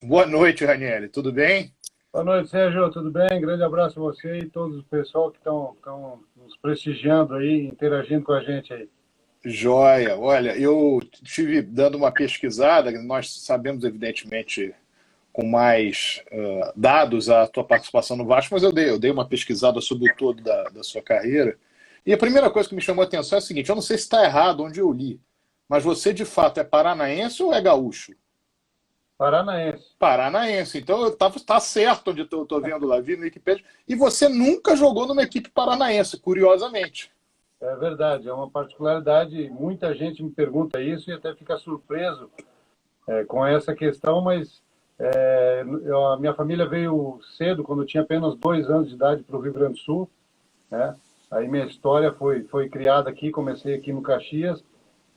Boa noite, Ranieri. Tudo bem? Boa noite, Sérgio. Tudo bem? Grande abraço a você e todo o pessoal que estão nos prestigiando aí, interagindo com a gente aí. Joia. Olha, eu estive dando uma pesquisada, nós sabemos, evidentemente, com mais dados a tua participação no Vasco, mas eu dei uma pesquisada sobre o todo da sua carreira. E a primeira coisa que me chamou a atenção é a seguinte: eu não sei se está errado onde eu li, mas você de fato é paranaense ou é gaúcho? Paranaense. Paranaense. Então tá certo onde eu estou vendo lá, vi no Wikipedia. E você nunca jogou numa equipe paranaense, curiosamente. É verdade, é uma particularidade. Muita gente me pergunta isso e até fica surpreso com essa questão, mas a minha família veio cedo, quando eu tinha apenas 2 anos de idade, para o Rio Grande do Sul, né? Aí minha história foi criada aqui, comecei aqui no Caxias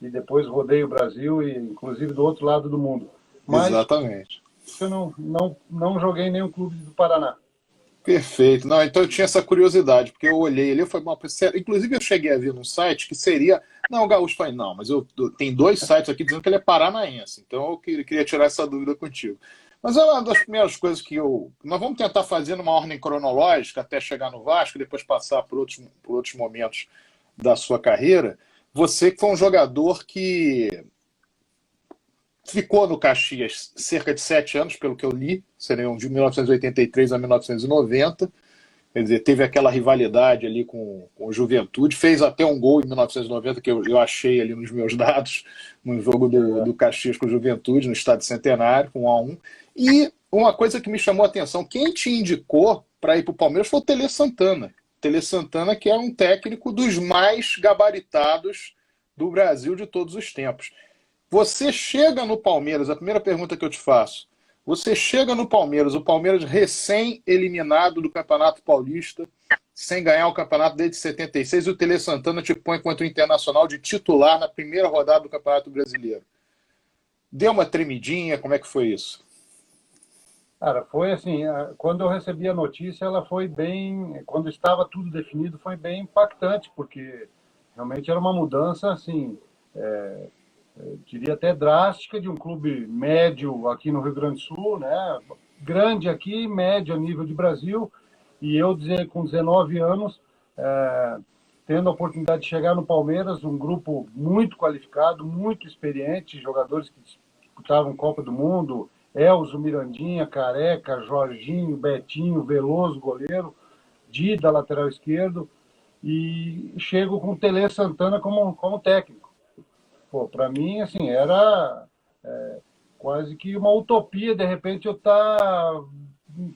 e depois rodei o Brasil e inclusive do outro lado do mundo. Mas Exatamente. eu não joguei em nenhum clube do Paraná. Perfeito. Não, então eu tinha essa curiosidade, porque eu olhei ali, foi uma. Inclusive, eu cheguei a ver num site que seria. Não, o Gaúcho falei, não, mas tem dois sites aqui dizendo que ele é paranaense, então eu queria tirar essa dúvida contigo. Mas é uma das primeiras coisas que eu. Nós vamos tentar fazer numa ordem cronológica até chegar no Vasco, e depois passar por outros momentos da sua carreira. Você que foi um jogador que ficou no Caxias cerca de 7 anos, pelo que eu li, seriam de 1983 a 1990. Quer dizer, teve aquela rivalidade ali com o Juventude, fez até um gol em 1990 que eu achei ali nos meus dados, no jogo do Caxias com o Juventude, no Estádio Centenário, com 1-1. E uma coisa que me chamou a atenção, quem te indicou para ir para o Palmeiras foi o Tele Santana. Tele Santana, que é um técnico dos mais gabaritados do Brasil de todos os tempos. Você chega no Palmeiras, a primeira pergunta que eu te faço. Você chega no Palmeiras, o Palmeiras recém-eliminado do Campeonato Paulista, sem ganhar o campeonato desde 76, e o Tele Santana te põe contra o Internacional de titular na primeira rodada do Campeonato Brasileiro. Deu uma tremidinha, como é que foi isso? Cara, foi assim, quando eu recebi a notícia, ela foi bem, quando estava tudo definido, foi bem impactante, porque realmente era uma mudança, assim, eu diria até drástica, de um clube médio aqui no Rio Grande do Sul, né? Grande aqui, médio a nível de Brasil, e eu dizer com 19 anos, é, tendo a oportunidade de chegar no Palmeiras, um grupo muito qualificado, muito experiente, jogadores que disputavam Copa do Mundo, Elzo, Mirandinha, Careca, Jorginho, Betinho, Veloso, goleiro, Dida, lateral esquerdo, e chego com o Tele Santana como técnico. Pô, para mim, assim, era quase que uma utopia, de repente, eu estar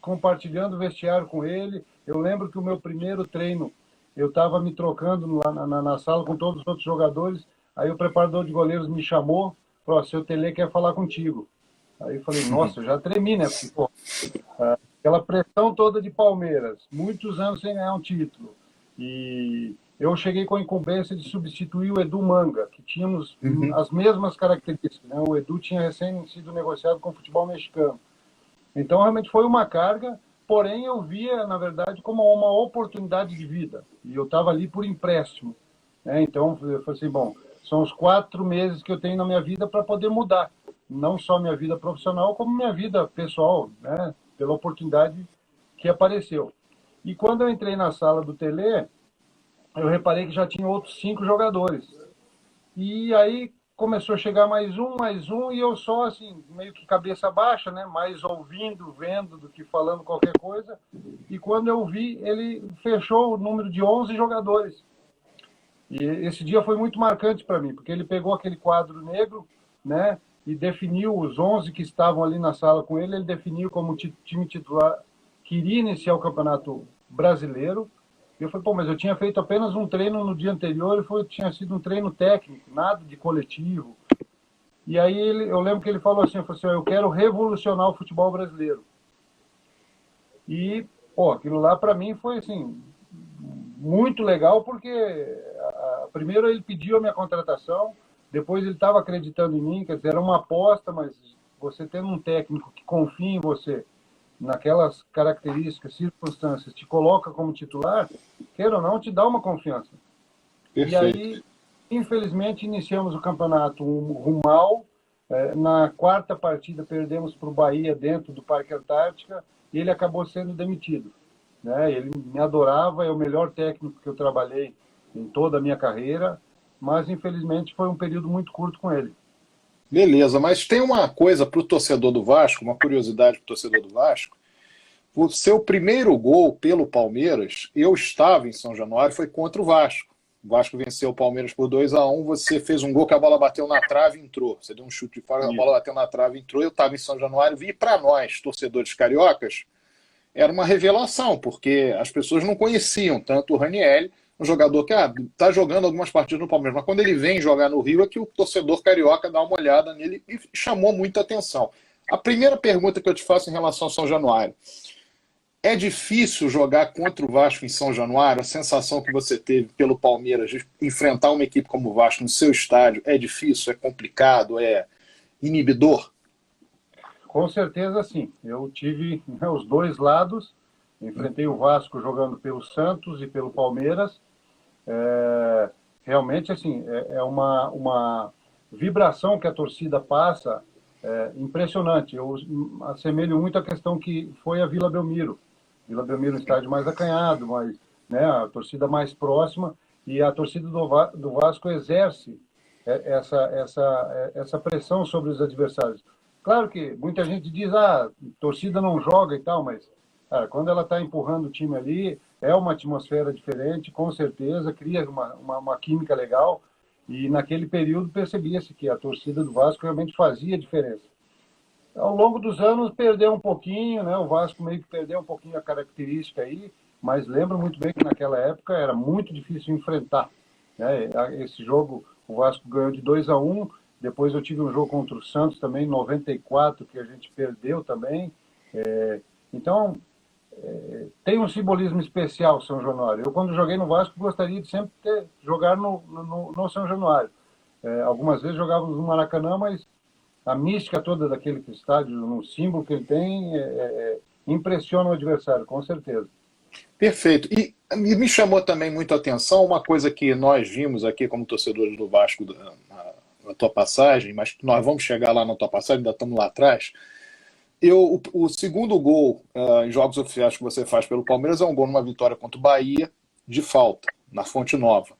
compartilhando o vestiário com ele. Eu lembro que o meu primeiro treino, eu estava me trocando lá na sala com todos os outros jogadores, aí o preparador de goleiros me chamou, falou: seu Tele quer falar contigo. Aí eu falei: nossa, eu já tremi, né? Porque, pô, aquela pressão toda de Palmeiras, muitos anos sem ganhar um título. E eu cheguei com a incumbência de substituir o Edu Manga, que tínhamos Uhum. as mesmas características, né? O Edu tinha recém sido negociado com o futebol mexicano. Então, realmente foi uma carga, porém eu via, na verdade, como uma oportunidade de vida. E eu estava ali por empréstimo, né? Então, eu falei assim, bom, são os 4 meses que eu tenho na minha vida para poder mudar. Não só minha vida profissional, como minha vida pessoal, né? Pela oportunidade que apareceu. E quando eu entrei na sala do Tele, eu reparei que já tinha outros 5 jogadores. E aí começou a chegar mais um, e eu só assim, meio que cabeça baixa, né? Mais ouvindo, vendo do que falando qualquer coisa. E quando eu vi, ele fechou o número de 11 jogadores. E esse dia foi muito marcante para mim, porque ele pegou aquele quadro negro, né? E definiu os 11 que estavam ali na sala com ele, ele definiu como time titular que iria iniciar o Campeonato Brasileiro. E eu falei, pô, mas eu tinha feito apenas um treino no dia anterior e tinha sido um treino técnico, nada de coletivo. E aí eu lembro que ele falou assim, eu quero revolucionar o futebol brasileiro. E, pô, aquilo lá para mim foi assim, muito legal, porque primeiro ele pediu a minha contratação, depois ele estava acreditando em mim, quer dizer, era uma aposta, mas você tendo um técnico que confia em você, naquelas características, circunstâncias, te coloca como titular, queira ou não, te dá uma confiança. E Perfeito. aí, infelizmente, iniciamos o campeonato mal, Na quarta partida perdemos para o Bahia dentro do Parque Antártica e ele acabou sendo demitido, né? Ele me adorava, é o melhor técnico que eu trabalhei em toda a minha carreira, mas infelizmente foi um período muito curto com ele. Beleza, mas tem uma coisa para o torcedor do Vasco, uma curiosidade para o torcedor do Vasco. O seu primeiro gol pelo Palmeiras, eu estava em São Januário, foi contra o Vasco. O Vasco venceu o Palmeiras por 2-1. Você fez um gol que a bola bateu na trave e entrou. Você deu um chute de fora, a bola bateu na trave e entrou. Eu estava em São Januário, vi para nós, torcedores cariocas, era uma revelação, porque as pessoas não conheciam tanto o Ranieri, um jogador que está jogando algumas partidas no Palmeiras, mas quando ele vem jogar no Rio é que o torcedor carioca dá uma olhada nele e chamou muita atenção. A primeira pergunta que eu te faço em relação ao São Januário: é difícil jogar contra o Vasco em São Januário? A sensação que você teve pelo Palmeiras de enfrentar uma equipe como o Vasco no seu estádio é difícil, é complicado, é inibidor? Com certeza, sim. Eu tive, né, os dois lados. Enfrentei o Vasco jogando pelo Santos e pelo Palmeiras. Realmente, assim, é uma vibração que a torcida passa, impressionante. Eu assemelho muito a questão que foi a Vila Belmiro. Vila Belmiro, um estádio mais acanhado, mas, né, a torcida mais próxima, e a torcida do Vasco exerce essa pressão sobre os adversários. Claro que muita gente diz, a torcida não joga e tal, mas cara, quando ela está empurrando o time ali, é uma atmosfera diferente, com certeza, cria uma química legal, e naquele período percebia-se que a torcida do Vasco realmente fazia diferença. Ao longo dos anos perdeu um pouquinho, né? O Vasco meio que perdeu um pouquinho a característica aí, mas lembro muito bem que naquela época era muito difícil enfrentar, né? Esse jogo o Vasco ganhou de 2-1, depois eu tive um jogo contra o Santos também, em 94, que a gente perdeu também. Então, tem um simbolismo especial São Januário. Eu, quando joguei no Vasco, gostaria de sempre jogar no São Januário. Algumas vezes jogávamos no Maracanã, mas a mística toda daquele estádio, no símbolo que ele tem, impressiona o adversário, com certeza. Perfeito. E me chamou também muito a atenção uma coisa que nós vimos aqui como torcedores do Vasco na tua passagem, mas nós vamos chegar lá na tua passagem, ainda estamos lá atrás. O segundo gol em jogos oficiais que você faz pelo Palmeiras é um gol numa vitória contra o Bahia, de falta, na Fonte Nova.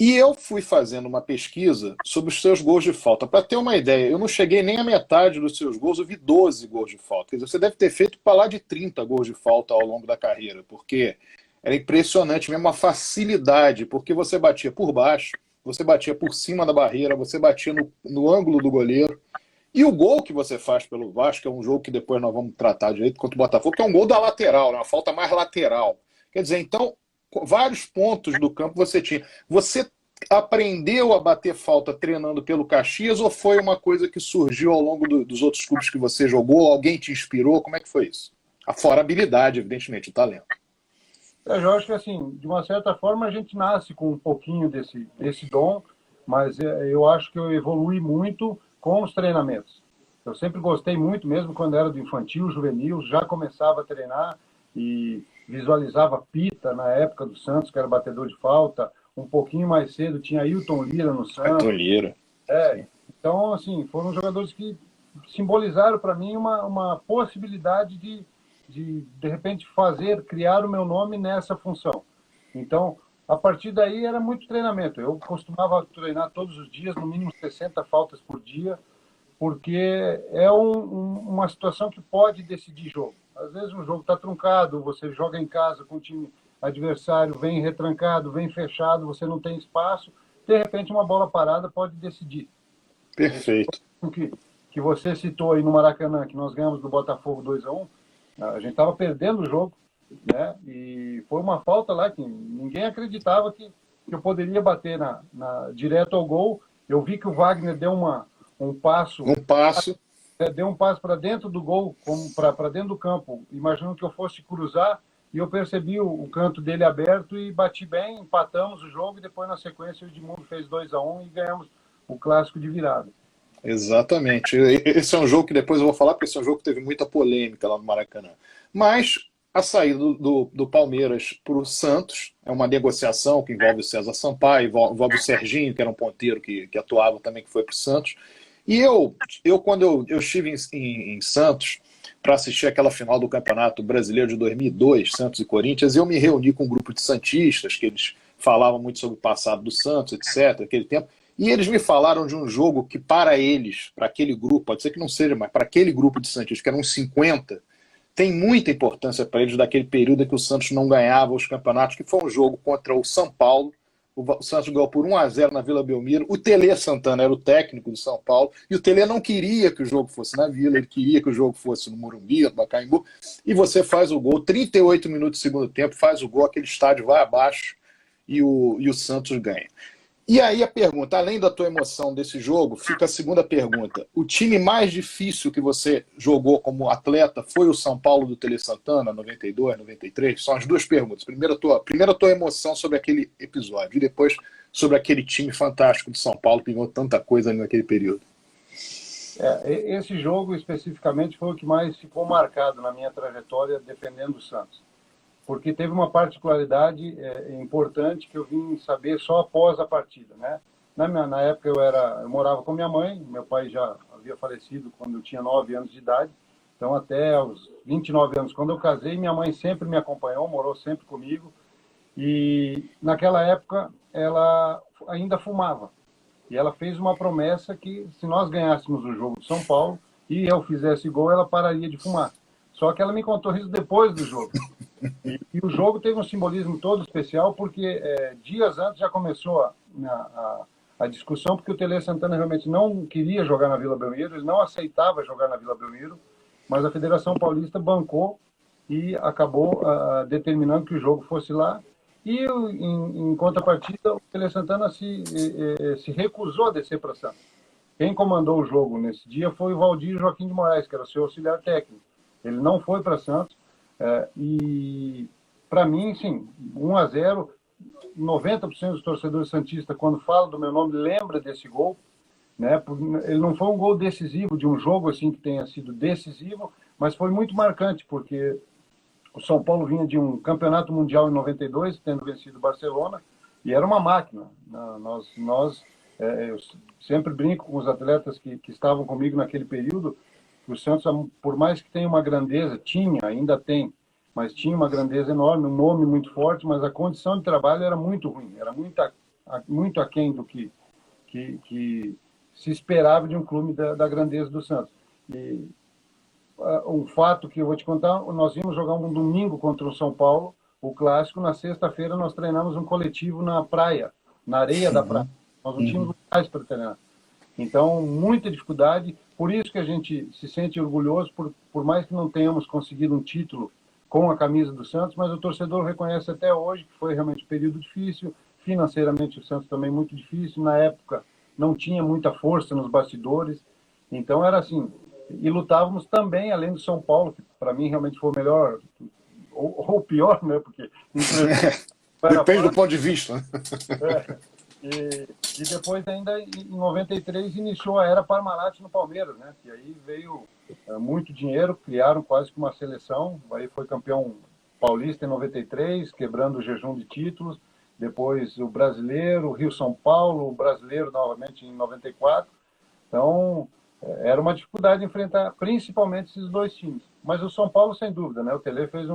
E eu fui fazendo uma pesquisa sobre os seus gols de falta. Para ter uma ideia, eu não cheguei nem à metade dos seus gols, eu vi 12 gols de falta. Quer dizer, você deve ter feito para lá de 30 gols de falta ao longo da carreira, porque era impressionante mesmo a facilidade, porque você batia por baixo, você batia por cima da barreira, você batia no ângulo do goleiro. E o gol que você faz pelo Vasco, é um jogo que depois nós vamos tratar direito contra o Botafogo, que é um gol da lateral, né? Uma falta mais lateral. Quer dizer, então, vários pontos do campo você tinha. Você aprendeu a bater falta treinando pelo Caxias ou foi uma coisa que surgiu ao longo dos outros clubes que você jogou? Alguém te inspirou? Como é que foi isso? Fora a habilidade, evidentemente, o talento. Eu acho que, assim, de uma certa forma, a gente nasce com um pouquinho desse dom, mas eu acho que eu evolui muito com os treinamentos. Eu sempre gostei muito, mesmo quando era do infantil, juvenil, já começava a treinar e visualizava Pita na época do Santos, que era batedor de falta. Um pouquinho mais cedo tinha Ailton Lira no Santos. Ailton Lira. Então, assim, foram jogadores que simbolizaram para mim uma possibilidade de repente, criar o meu nome nessa função. Então, a partir daí era muito treinamento. Eu costumava treinar todos os dias, no mínimo 60 faltas por dia, porque é uma situação que pode decidir jogo. Às vezes um jogo está truncado, você joga em casa com o time adversário, vem retrancado, vem fechado, você não tem espaço, de repente uma bola parada pode decidir. Perfeito. Que você citou aí no Maracanã, que nós ganhamos do Botafogo 2-1, a gente estava perdendo o jogo, né? E foi uma falta lá que ninguém acreditava que eu poderia bater direto ao gol. Eu vi que o Wagner deu um passo. Deu um passo para dentro do gol, para dentro do campo, imaginando que eu fosse cruzar, e eu percebi o canto dele aberto e bati bem, empatamos o jogo, e depois na sequência o Edmundo fez 2-1 e ganhamos o clássico de virada. Exatamente. Esse é um jogo que depois eu vou falar, porque esse é um jogo que teve muita polêmica lá no Maracanã. Mas a saída do Palmeiras para o Santos é uma negociação que envolve o César Sampaio, envolve o Serginho, que era um ponteiro que atuava também, que foi para o Santos. E quando eu estive em Santos para assistir aquela final do Campeonato Brasileiro de 2002, Santos e Corinthians, eu me reuni com um grupo de santistas, que eles falavam muito sobre o passado do Santos, etc., aquele tempo, e eles me falaram de um jogo que para eles, para aquele grupo, pode ser que não seja, mas para aquele grupo de santistas, que eram uns 50, tem muita importância para eles daquele período em que o Santos não ganhava os campeonatos, que foi um jogo contra o São Paulo. O Santos ganhou por 1-0 na Vila Belmiro. O Tele Santana era o técnico do São Paulo, e o Tele não queria que o jogo fosse na Vila, ele queria que o jogo fosse no Morumbi, no Pacaembu, e você faz o gol, 38 minutos do segundo tempo, faz o gol, aquele estádio vai abaixo e o Santos ganha. E aí a pergunta, além da tua emoção desse jogo, fica a segunda pergunta. O time mais difícil que você jogou como atleta foi o São Paulo do Tele Santana, 92, 93? São as duas perguntas. Primeiro a tua emoção sobre aquele episódio e depois sobre aquele time fantástico de São Paulo que ganhou tanta coisa naquele período. Esse jogo especificamente foi o que mais ficou marcado na minha trajetória defendendo o Santos. Porque teve uma particularidade importante que eu vim saber só após a partida, né? Na época eu morava com minha mãe, meu pai já havia falecido quando eu tinha 9 anos de idade, então até aos 29 anos, quando eu casei, minha mãe sempre me acompanhou, morou sempre comigo, e naquela época ela ainda fumava, e ela fez uma promessa que se nós ganhássemos o jogo de São Paulo e eu fizesse gol, ela pararia de fumar. Só que ela me contou isso depois do jogo. E o jogo teve um simbolismo todo especial, porque dias antes já começou a discussão, porque o Tele Santana realmente não queria jogar na Vila Belmiro, ele não aceitava jogar na Vila Belmiro, mas a Federação Paulista bancou e acabou determinando que o jogo fosse lá. E, em contrapartida, o Tele Santana se recusou a descer para Santos. Quem comandou o jogo nesse dia foi o Valdir Joaquim de Moraes, que era o seu auxiliar técnico. Ele não foi para Santos. E para mim, sim, 1-0, 90% dos torcedores santistas, quando falam do meu nome, lembra desse gol, né? Ele não foi um gol decisivo de um jogo assim que tenha sido decisivo, mas foi muito marcante, porque o São Paulo vinha de um campeonato mundial em 92, tendo vencido o Barcelona, e era uma máquina. Eu sempre brinco com os atletas que estavam comigo naquele período. O Santos, por mais que tenha uma grandeza, ainda tem, mas tinha uma grandeza enorme, um nome muito forte, mas a condição de trabalho era muito ruim, era muito aquém do que se esperava de um clube da grandeza do Santos. E um fato que eu vou te contar, nós íamos jogar um domingo contra o São Paulo, o clássico, na sexta-feira nós treinamos um coletivo na praia, na areia da praia. Nós não tínhamos lugares para treinar. Então, muita dificuldade, por isso que a gente se sente orgulhoso, por mais que não tenhamos conseguido um título com a camisa do Santos, mas o torcedor reconhece até hoje que foi realmente um período difícil, financeiramente o Santos também muito difícil, na época não tinha muita força nos bastidores, então era assim, e lutávamos também, além do São Paulo, que para mim realmente foi o melhor, ou pior, né, porque... Depende do ponto de vista. E depois, ainda em 93, iniciou a era Parmalat no Palmeiras, né? Que aí veio muito dinheiro, criaram quase que uma seleção. Aí foi campeão paulista em 93, quebrando o jejum de títulos. Depois o brasileiro, o Rio-São Paulo, o brasileiro novamente em 94. Então, era uma dificuldade enfrentar principalmente esses dois times. Mas o São Paulo, sem dúvida, né? O Tele fez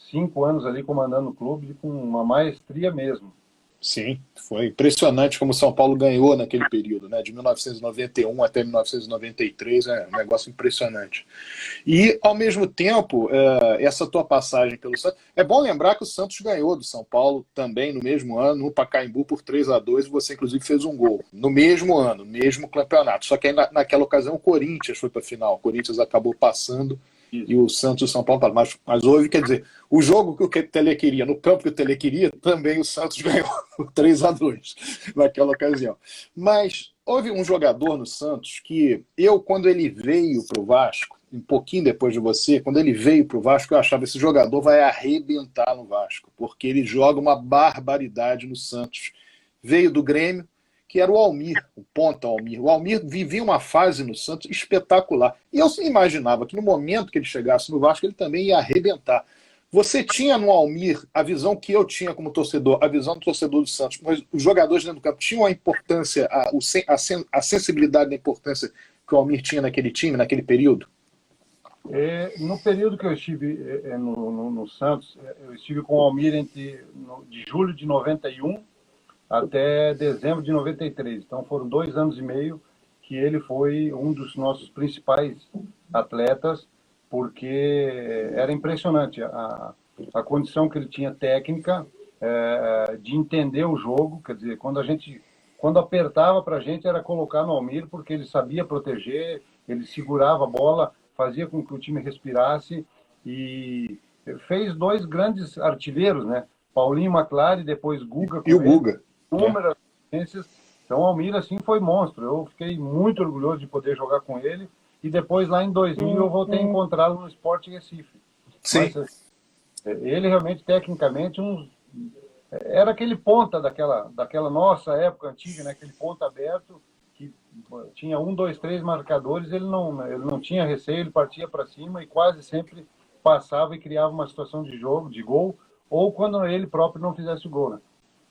5 anos ali comandando o clube com uma maestria mesmo. Sim, foi impressionante como o São Paulo ganhou naquele período, né? De 1991 até 1993, é um negócio impressionante. E, ao mesmo tempo, essa tua passagem pelo Santos... É bom lembrar que o Santos ganhou do São Paulo também no mesmo ano, no Pacaembu, por 3-2, e você, inclusive, fez um gol. No mesmo ano, no mesmo campeonato. Só que aí, naquela ocasião, o Corinthians foi para a final. O Corinthians acabou passando... E o Santos e o São Paulo, mas houve, quer dizer, o jogo que o Tele queria, no campo que o Tele queria, também o Santos ganhou 3-2 naquela ocasião. Mas houve um jogador no Santos que quando ele veio para o Vasco, um pouquinho depois de você, quando ele veio para o Vasco, eu achava esse jogador vai arrebentar no Vasco, porque ele joga uma barbaridade no Santos. Veio do Grêmio, que era o Almir, o ponta Almir. O Almir vivia uma fase no Santos espetacular. E eu imaginava que no momento que ele chegasse no Vasco, ele também ia arrebentar. Você tinha no Almir a visão que eu tinha como torcedor, a visão do torcedor do Santos, mas os jogadores dentro do campo tinham a importância, a sensibilidade da importância que o Almir tinha naquele time, naquele período? No período que eu estive no Santos, eu estive com o Almir de julho de 91 até dezembro de 93. Então foram 2 anos e meio que ele foi um dos nossos principais atletas, porque era impressionante a condição que ele tinha técnica, de entender o jogo. Quer dizer, quando apertava para a gente era colocar no Almir, porque ele sabia proteger, ele segurava a bola, fazia com que o time respirasse, e fez 2 grandes artilheiros, né? Paulinho McLaren e depois Guga com E o ele, Guga. inúmeras assistências. Então, o Almir, assim, foi monstro. Eu fiquei muito orgulhoso de poder jogar com ele. E depois, lá em 2000, eu voltei a encontrá-lo no Sport Recife. Sim. Mas ele realmente, tecnicamente, era aquele ponta daquela nossa época antiga, né? Aquele ponta aberto, que tinha 1, 2, 3 marcadores. Ele não tinha receio, ele partia para cima e quase sempre passava e criava uma situação de jogo, de gol, ou quando ele próprio não fizesse o gol, né?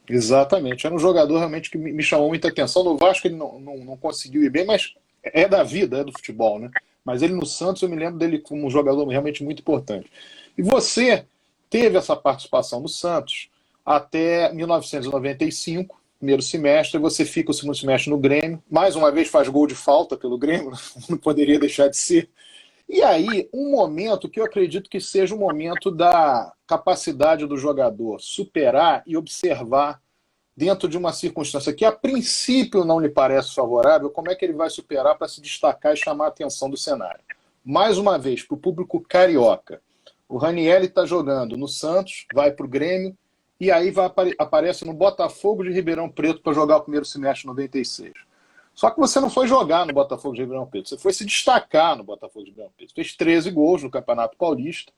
Exatamente. Era um jogador realmente que me chamou muita atenção. No Vasco ele não conseguiu ir bem, mas é da vida, é do futebol, né? Mas ele no Santos, eu me lembro dele como um jogador realmente muito importante. E você teve essa participação no Santos até 1995, primeiro semestre, você fica o segundo semestre no Grêmio, mais uma vez faz gol de falta pelo Grêmio, não poderia deixar de ser. E aí, um momento que eu acredito que seja o momento da capacidade do jogador superar e observar dentro de uma circunstância que a princípio não lhe parece favorável, como é que ele vai superar para se destacar e chamar a atenção do cenário. Mais uma vez, para o público carioca, o Ranieri está jogando no Santos, vai para o Grêmio, e aí aparece no Botafogo de Ribeirão Preto para jogar o primeiro semestre de 96. Só que você não foi jogar no Botafogo de Ribeirão Preto, você foi se destacar no Botafogo de Ribeirão Preto. Fez 13 gols no Campeonato Paulista,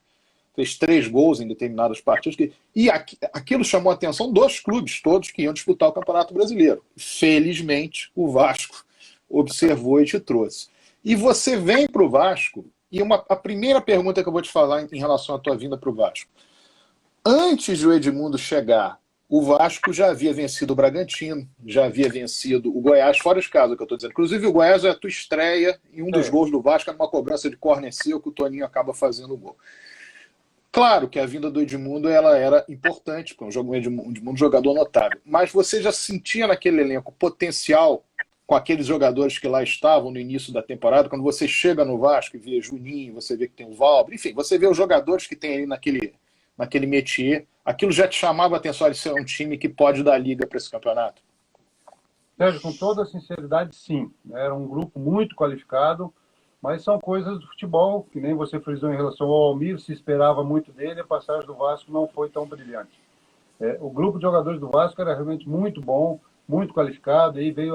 fez 3 gols em determinados partidos, e aquilo chamou a atenção dos clubes todos que iam disputar o Campeonato Brasileiro. Felizmente, o Vasco observou e te trouxe. E você vem para o Vasco, e a primeira pergunta que eu vou te falar em relação à tua vinda para o Vasco. Antes do Edmundo chegar, o Vasco já havia vencido o Bragantino, já havia vencido o Goiás, fora os casos que eu estou dizendo. Inclusive o Goiás é a tua estreia em um dos gols do Vasco, numa cobrança de córner seu, que o Toninho acaba fazendo o gol. Claro que a vinda do Edmundo ela era importante, porque o Edmundo é um jogador notável. Mas você já sentia naquele elenco potencial com aqueles jogadores que lá estavam no início da temporada? Quando você chega no Vasco e vê Juninho, você vê que tem o Valber, enfim, você vê os jogadores que tem ali naquele métier, aquilo já te chamava a atenção de ser um time que pode dar liga para esse campeonato? Sérgio, com toda a sinceridade, sim. Era um grupo muito qualificado, mas são coisas do futebol, que nem você frisou em relação ao Almir, se esperava muito dele, a passagem do Vasco não foi tão brilhante. O grupo de jogadores do Vasco era realmente muito bom, muito qualificado, aí veio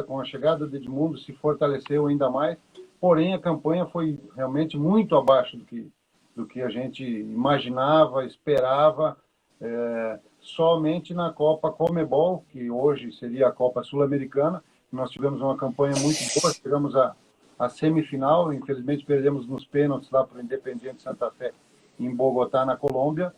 com a chegada do Edmundo, se fortaleceu ainda mais, porém a campanha foi realmente muito abaixo do que a gente imaginava, esperava. Somente na Copa Conmebol, que hoje seria a Copa Sul-Americana, nós tivemos uma campanha muito boa, chegamos à semifinal, infelizmente perdemos nos pênaltis lá para o Independiente Santa Fé, em Bogotá, na Colômbia,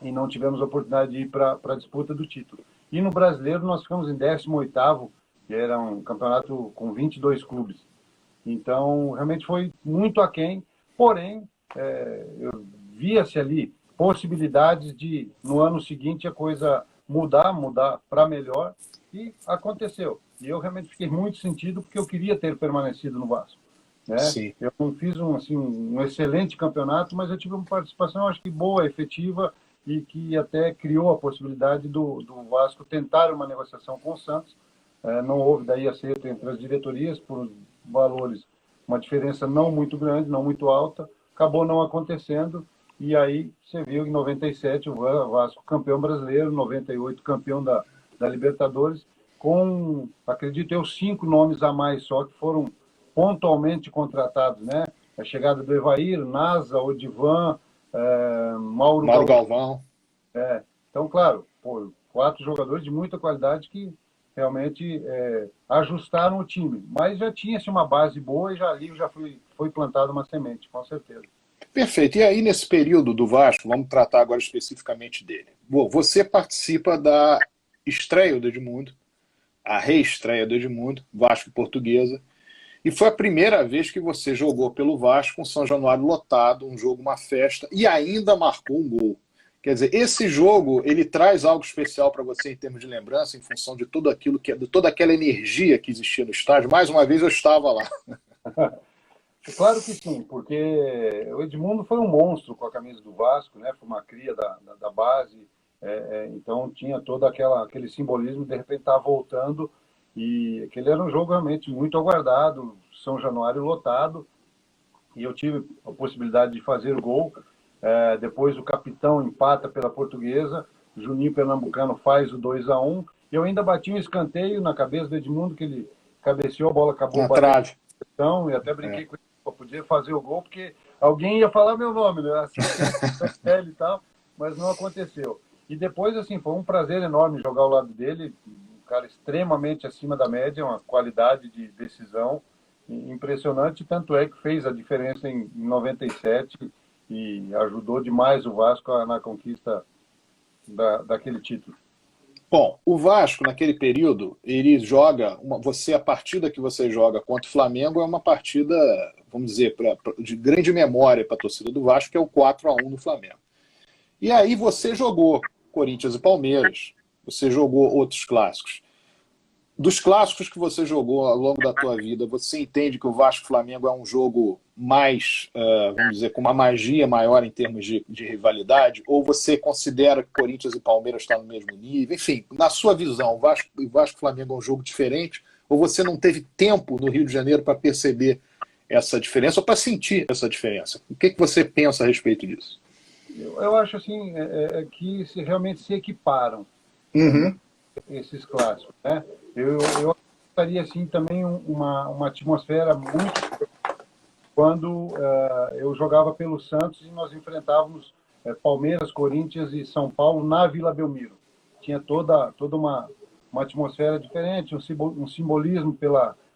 e não tivemos a oportunidade de ir para a disputa do título. E no Brasileiro nós ficamos em 18º, que era um campeonato com 22 clubes. Então, realmente foi muito aquém, porém, via-se ali possibilidades de, no ano seguinte, a coisa mudar para melhor, e aconteceu. E eu realmente fiquei muito sentido, porque eu queria ter permanecido no Vasco. Né? Sim. Eu não fiz um excelente campeonato, mas eu tive uma participação, acho que boa, efetiva, e que até criou a possibilidade do Vasco tentar uma negociação com o Santos. Não houve daí acerto entre as diretorias, por valores, uma diferença não muito grande, não muito alta, acabou não acontecendo. E aí você viu em 97 o Vasco campeão brasileiro, 98 campeão da Libertadores, com, acredito eu, 5 nomes a mais só que foram pontualmente contratados, né? A chegada do Evair, Nasa, Odivan, Mauro Galvão. Então, claro, 4 jogadores de muita qualidade que realmente ajustaram o time. Mas já tinha-se uma base boa e já ali foi plantada uma semente, com certeza. Perfeito. E aí, nesse período do Vasco, vamos tratar agora especificamente dele. Bom, você participa da estreia do Edmundo, a reestreia do Edmundo, Vasco e Portuguesa, e foi a primeira vez que você jogou pelo Vasco com São Januário lotado, um jogo, uma festa, e ainda marcou um gol. Quer dizer, esse jogo, ele traz algo especial para você em termos de lembrança, em função de tudo aquilo de toda aquela energia que existia no estádio. Mais uma vez eu estava lá. Claro que sim, porque o Edmundo foi um monstro com a camisa do Vasco, né? Foi uma cria da base, então tinha todo aquele simbolismo, de repente estar voltando, e aquele era um jogo realmente muito aguardado, São Januário lotado, e eu tive a possibilidade de fazer o gol. Depois o capitão empata pela Portuguesa, Juninho Pernambucano faz o 2-1, e eu ainda bati um escanteio na cabeça do Edmundo, que ele cabeceou, a bola acabou Na batendo trave. então, e até brinquei com ele, eu podia fazer o gol, porque alguém ia falar meu nome, né? Assim, e tal, mas não aconteceu. E depois, assim, foi um prazer enorme jogar ao lado dele, um cara extremamente acima da média, uma qualidade de decisão impressionante, tanto é que fez a diferença em 97 e ajudou demais o Vasco na conquista daquele título. Bom, o Vasco, naquele período, ele joga. A partida que você joga contra o Flamengo é uma partida, vamos dizer, de grande memória para a torcida do Vasco, que é o 4-1 no Flamengo. E aí você jogou Corinthians e Palmeiras, você jogou outros clássicos. Dos clássicos que você jogou ao longo da tua vida, você entende que o Vasco-Flamengo é um jogo mais, vamos dizer, com uma magia maior em termos de rivalidade? Ou você considera que Corinthians e Palmeiras estão no mesmo nível? Enfim, na sua visão, o Vasco-Flamengo é um jogo diferente? Ou você não teve tempo no Rio de Janeiro para perceber essa diferença ou para sentir essa diferença? O que você pensa a respeito disso? Eu acho assim que realmente se equiparam. Uhum. Esses clássicos, né? Eu gostaria assim também uma atmosfera muito quando eu jogava pelo Santos e nós enfrentávamos Palmeiras, Corinthians e São Paulo na Vila Belmiro. Tinha toda uma atmosfera diferente, um simbolismo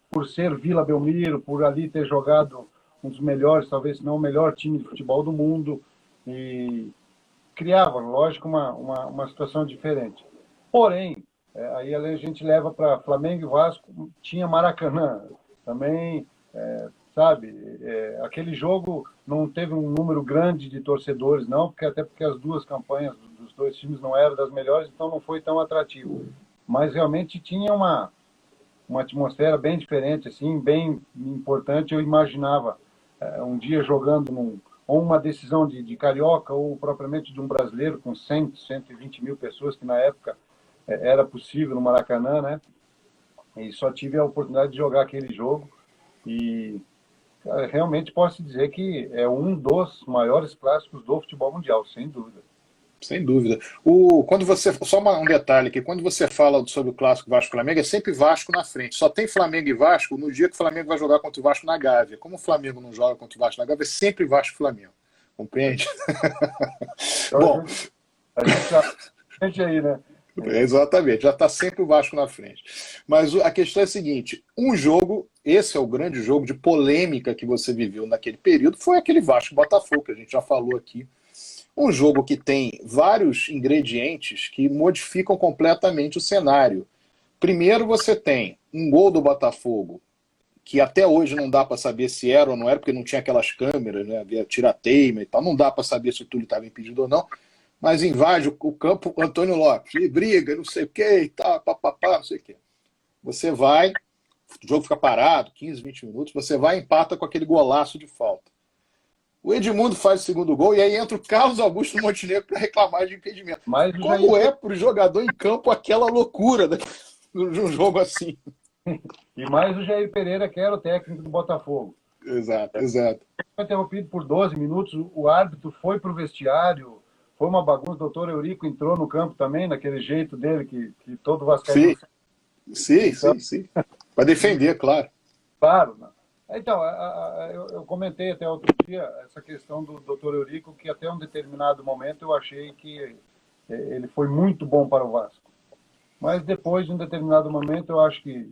por ser Vila Belmiro, por ali ter jogado um dos melhores, talvez não o melhor time de futebol do mundo, e criava, lógico, uma situação diferente. Porém, aí a gente leva para Flamengo e Vasco, tinha Maracanã também, sabe? Aquele jogo não teve um número grande de torcedores, não, até porque as duas campanhas dos dois times não eram das melhores, então não foi tão atrativo. Mas realmente tinha uma atmosfera bem diferente, assim, bem importante. Eu imaginava um dia jogando ou uma decisão de carioca ou propriamente de um brasileiro com 100, 120 mil pessoas, que na época era possível no Maracanã, né? E só tive a oportunidade de jogar aquele jogo e realmente posso dizer que é um dos maiores clássicos do futebol mundial, sem dúvida. Sem dúvida. Só um detalhe aqui, quando você fala sobre o clássico Vasco-Flamengo, é sempre Vasco na frente. Só tem Flamengo e Vasco no dia que o Flamengo vai jogar contra o Vasco na Gávea. Como o Flamengo não joga contra o Vasco na Gávea, é sempre Vasco e Flamengo. Compreende? Então, Bom, a gente aí, né? exatamente, já está sempre o Vasco na frente. Mas a questão é a seguinte: esse é o grande jogo de polêmica que você viveu naquele período, foi aquele Vasco-Botafogo, que a gente já falou aqui. Um jogo que tem vários ingredientes que modificam completamente o cenário. Primeiro, você tem um gol do Botafogo, que até hoje não dá para saber se era ou não era, porque não tinha aquelas câmeras, né? Havia tirateima e tal, não dá para saber se o Túlio estava impedido ou não, mas invade o campo o Antônio Lopes, e briga, não sei o que e tal, papapá, não sei o que. Você vai, o jogo fica parado, 15, 20 minutos, você vai e empata com aquele golaço de falta. O Edmundo faz o segundo gol e aí entra o Carlos Augusto Montenegro para reclamar de impedimento. Como é para o jogador em campo aquela loucura de um jogo assim? E mais o Jair Pereira, que era o técnico do Botafogo. Exato. Foi interrompido por 12 minutos, o árbitro foi para o vestiário, foi uma bagunça, o doutor Eurico entrou no campo também, naquele jeito dele, que todo vascaíno... Sim. Para defender, claro. Claro, né? Então, eu comentei até outro dia essa questão do Dr. Eurico, que até um determinado momento eu achei que ele foi muito bom para o Vasco. Mas depois de um determinado momento eu acho que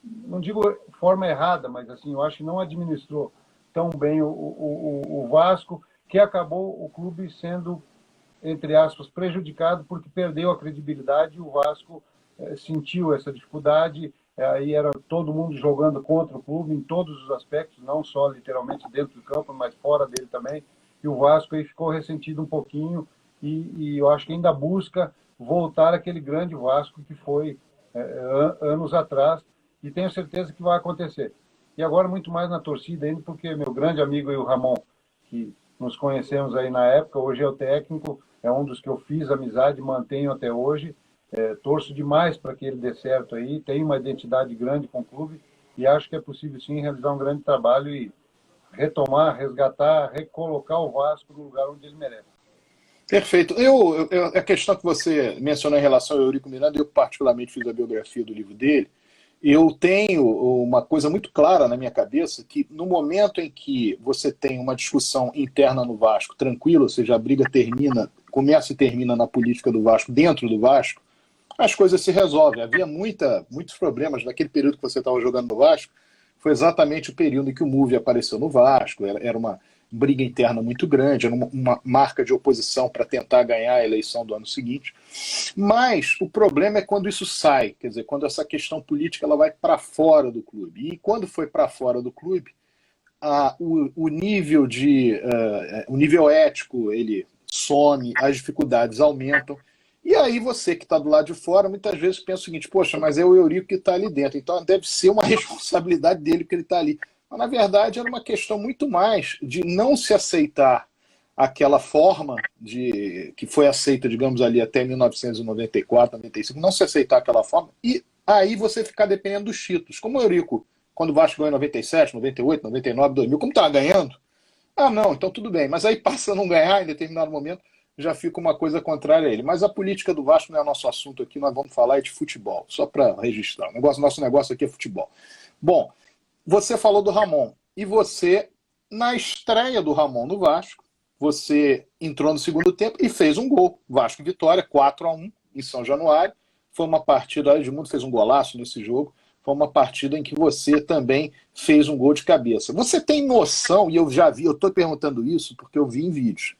não digo forma errada, mas assim, eu acho que não administrou tão bem o Vasco, que acabou o clube sendo, entre aspas, prejudicado porque perdeu a credibilidade e o Vasco sentiu essa dificuldade. Aí era todo mundo jogando contra o clube em todos os aspectos, não só literalmente dentro do campo, mas fora dele também. E o Vasco aí ficou ressentido um pouquinho e eu acho que ainda busca voltar àquele grande Vasco que foi anos atrás, e tenho certeza que vai acontecer. E agora muito mais na torcida ainda, porque meu grande amigo aí, o Ramon, que nos conhecemos aí na época, hoje é o técnico, é um dos que eu fiz amizade, mantenho até hoje, torço demais para que ele dê certo aí, tem uma identidade grande com o clube e acho que é possível sim realizar um grande trabalho e retomar, resgatar, recolocar o Vasco no lugar onde ele merece. Perfeito. A questão que você mencionou em relação ao Eurico Miranda, eu particularmente fiz a biografia do livro dele, eu tenho uma coisa muito clara na minha cabeça, que no momento em que você tem uma discussão interna no Vasco, tranquila, ou seja, a briga começa e termina na política do Vasco, dentro do Vasco, as coisas se resolvem. Havia muitos problemas naquele período que você estava jogando no Vasco, foi exatamente o período em que o Move apareceu no Vasco, era uma briga interna muito grande, era uma marca de oposição para tentar ganhar a eleição do ano seguinte. Mas o problema é quando isso sai, quer dizer, quando essa questão política ela vai para fora do clube. E quando foi para fora do clube, o nível ético ele some, as dificuldades aumentam. E aí você que está do lado de fora, muitas vezes pensa o seguinte, poxa, mas é o Eurico que está ali dentro, então deve ser uma responsabilidade dele que ele está ali. Mas, na verdade, era uma questão muito mais de não se aceitar aquela forma que foi aceita, digamos, ali até 1994, 95, não se aceitar aquela forma, e aí você ficar dependendo dos títulos. Como o Eurico, quando o Vasco ganhou em 97, 98, 99, 2000, como estava ganhando, não, então tudo bem, mas aí passa a não ganhar em determinado momento, já fica uma coisa contrária a ele. Mas a política do Vasco não é nosso assunto aqui, nós vamos falar de futebol, só para registrar. Nosso negócio aqui é futebol. Bom, você falou do Ramon. E você, na estreia do Ramon no Vasco, você entrou no segundo tempo e fez um gol. Vasco Vitória, 4-1 em São Januário. Foi uma partida, o Edmundo fez um golaço nesse jogo. Foi uma partida em que você também fez um gol de cabeça. Você tem noção, e eu já vi, eu estou perguntando isso porque eu vi em vídeos,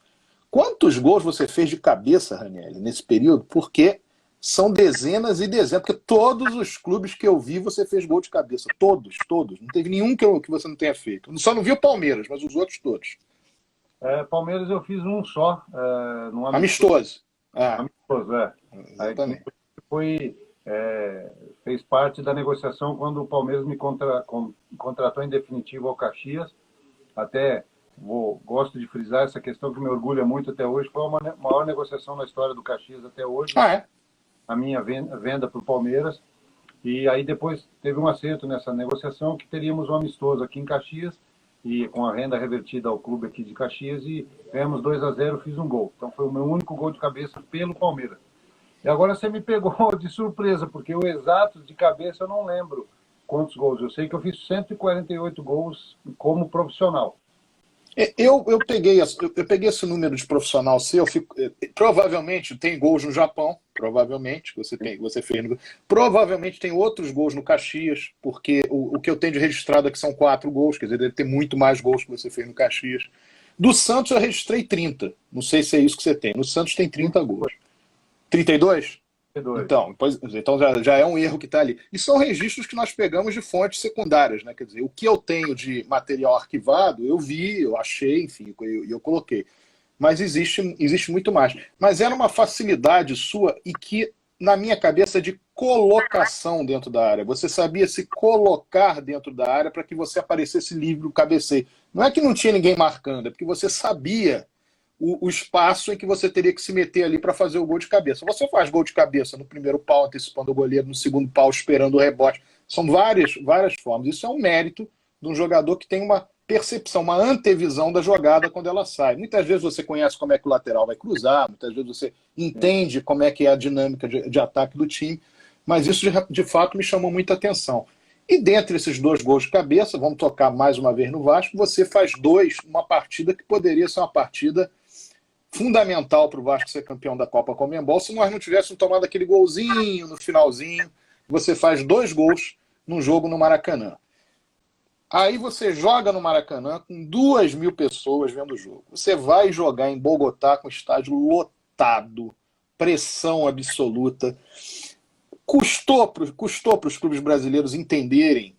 quantos gols você fez de cabeça, Ranieri, nesse período? Porque são dezenas e dezenas. Porque todos os clubes que eu vi, você fez gol de cabeça. Todos, todos. Não teve nenhum que você não tenha feito. Só não vi o Palmeiras, mas os outros todos. Palmeiras eu fiz um só. Num amistoso. Amistoso, Exatamente. Fez parte da negociação quando o Palmeiras me contratou em definitivo ao Caxias. Até gosto de frisar essa questão que me orgulha muito até hoje. Foi a maior negociação na história do Caxias até hoje. A minha venda para o Palmeiras. E aí depois teve um acerto nessa negociação que teríamos um amistoso aqui em Caxias e com a renda revertida ao clube aqui de Caxias e ganhamos 2-0, fiz um gol. Então foi o meu único gol de cabeça pelo Palmeiras. E agora você me pegou de surpresa, porque o exato de cabeça eu não lembro quantos gols. Eu sei que eu fiz 148 gols como profissional. Eu peguei esse número de profissional seu, provavelmente tem gols no Japão, provavelmente, você fez. Provavelmente tem outros gols no Caxias, porque o que eu tenho de registrado aqui são 4 gols, quer dizer, deve ter muito mais gols que você fez no Caxias. Do Santos eu registrei 30, não sei se é isso que você tem. No Santos tem 30 gols. 32? Então já é um erro que está ali. E são registros que nós pegamos de fontes secundárias, né? Quer dizer, o que eu tenho de material arquivado, eu vi, eu achei, enfim, eu coloquei. Mas existe muito mais. Mas era uma facilidade sua e que, na minha cabeça, de colocação dentro da área. Você sabia se colocar dentro da área para que você aparecesse livre no cabeceio. Não é que não tinha ninguém marcando, é porque você sabia o espaço em que você teria que se meter ali para fazer o gol de cabeça. Você faz gol de cabeça no primeiro pau, antecipando o goleiro, no segundo pau, esperando o rebote. São várias formas. Isso é um mérito de um jogador que tem uma percepção, uma antevisão da jogada quando ela sai. Muitas vezes você conhece como é que o lateral vai cruzar, muitas vezes você entende como é que é a dinâmica de ataque do time, mas isso de fato me chamou muita atenção. E dentre esses 2 gols de cabeça, vamos tocar mais uma vez no Vasco, você faz 2, uma partida que poderia ser uma partida fundamental para o Vasco ser campeão da Copa Conmebol, se nós não tivéssemos tomado aquele golzinho no finalzinho, você faz 2 gols num jogo no Maracanã. Aí você joga no Maracanã com 2.000 pessoas vendo o jogo. Você vai jogar em Bogotá com o estádio lotado, pressão absoluta. Custou para os clubes brasileiros entenderem,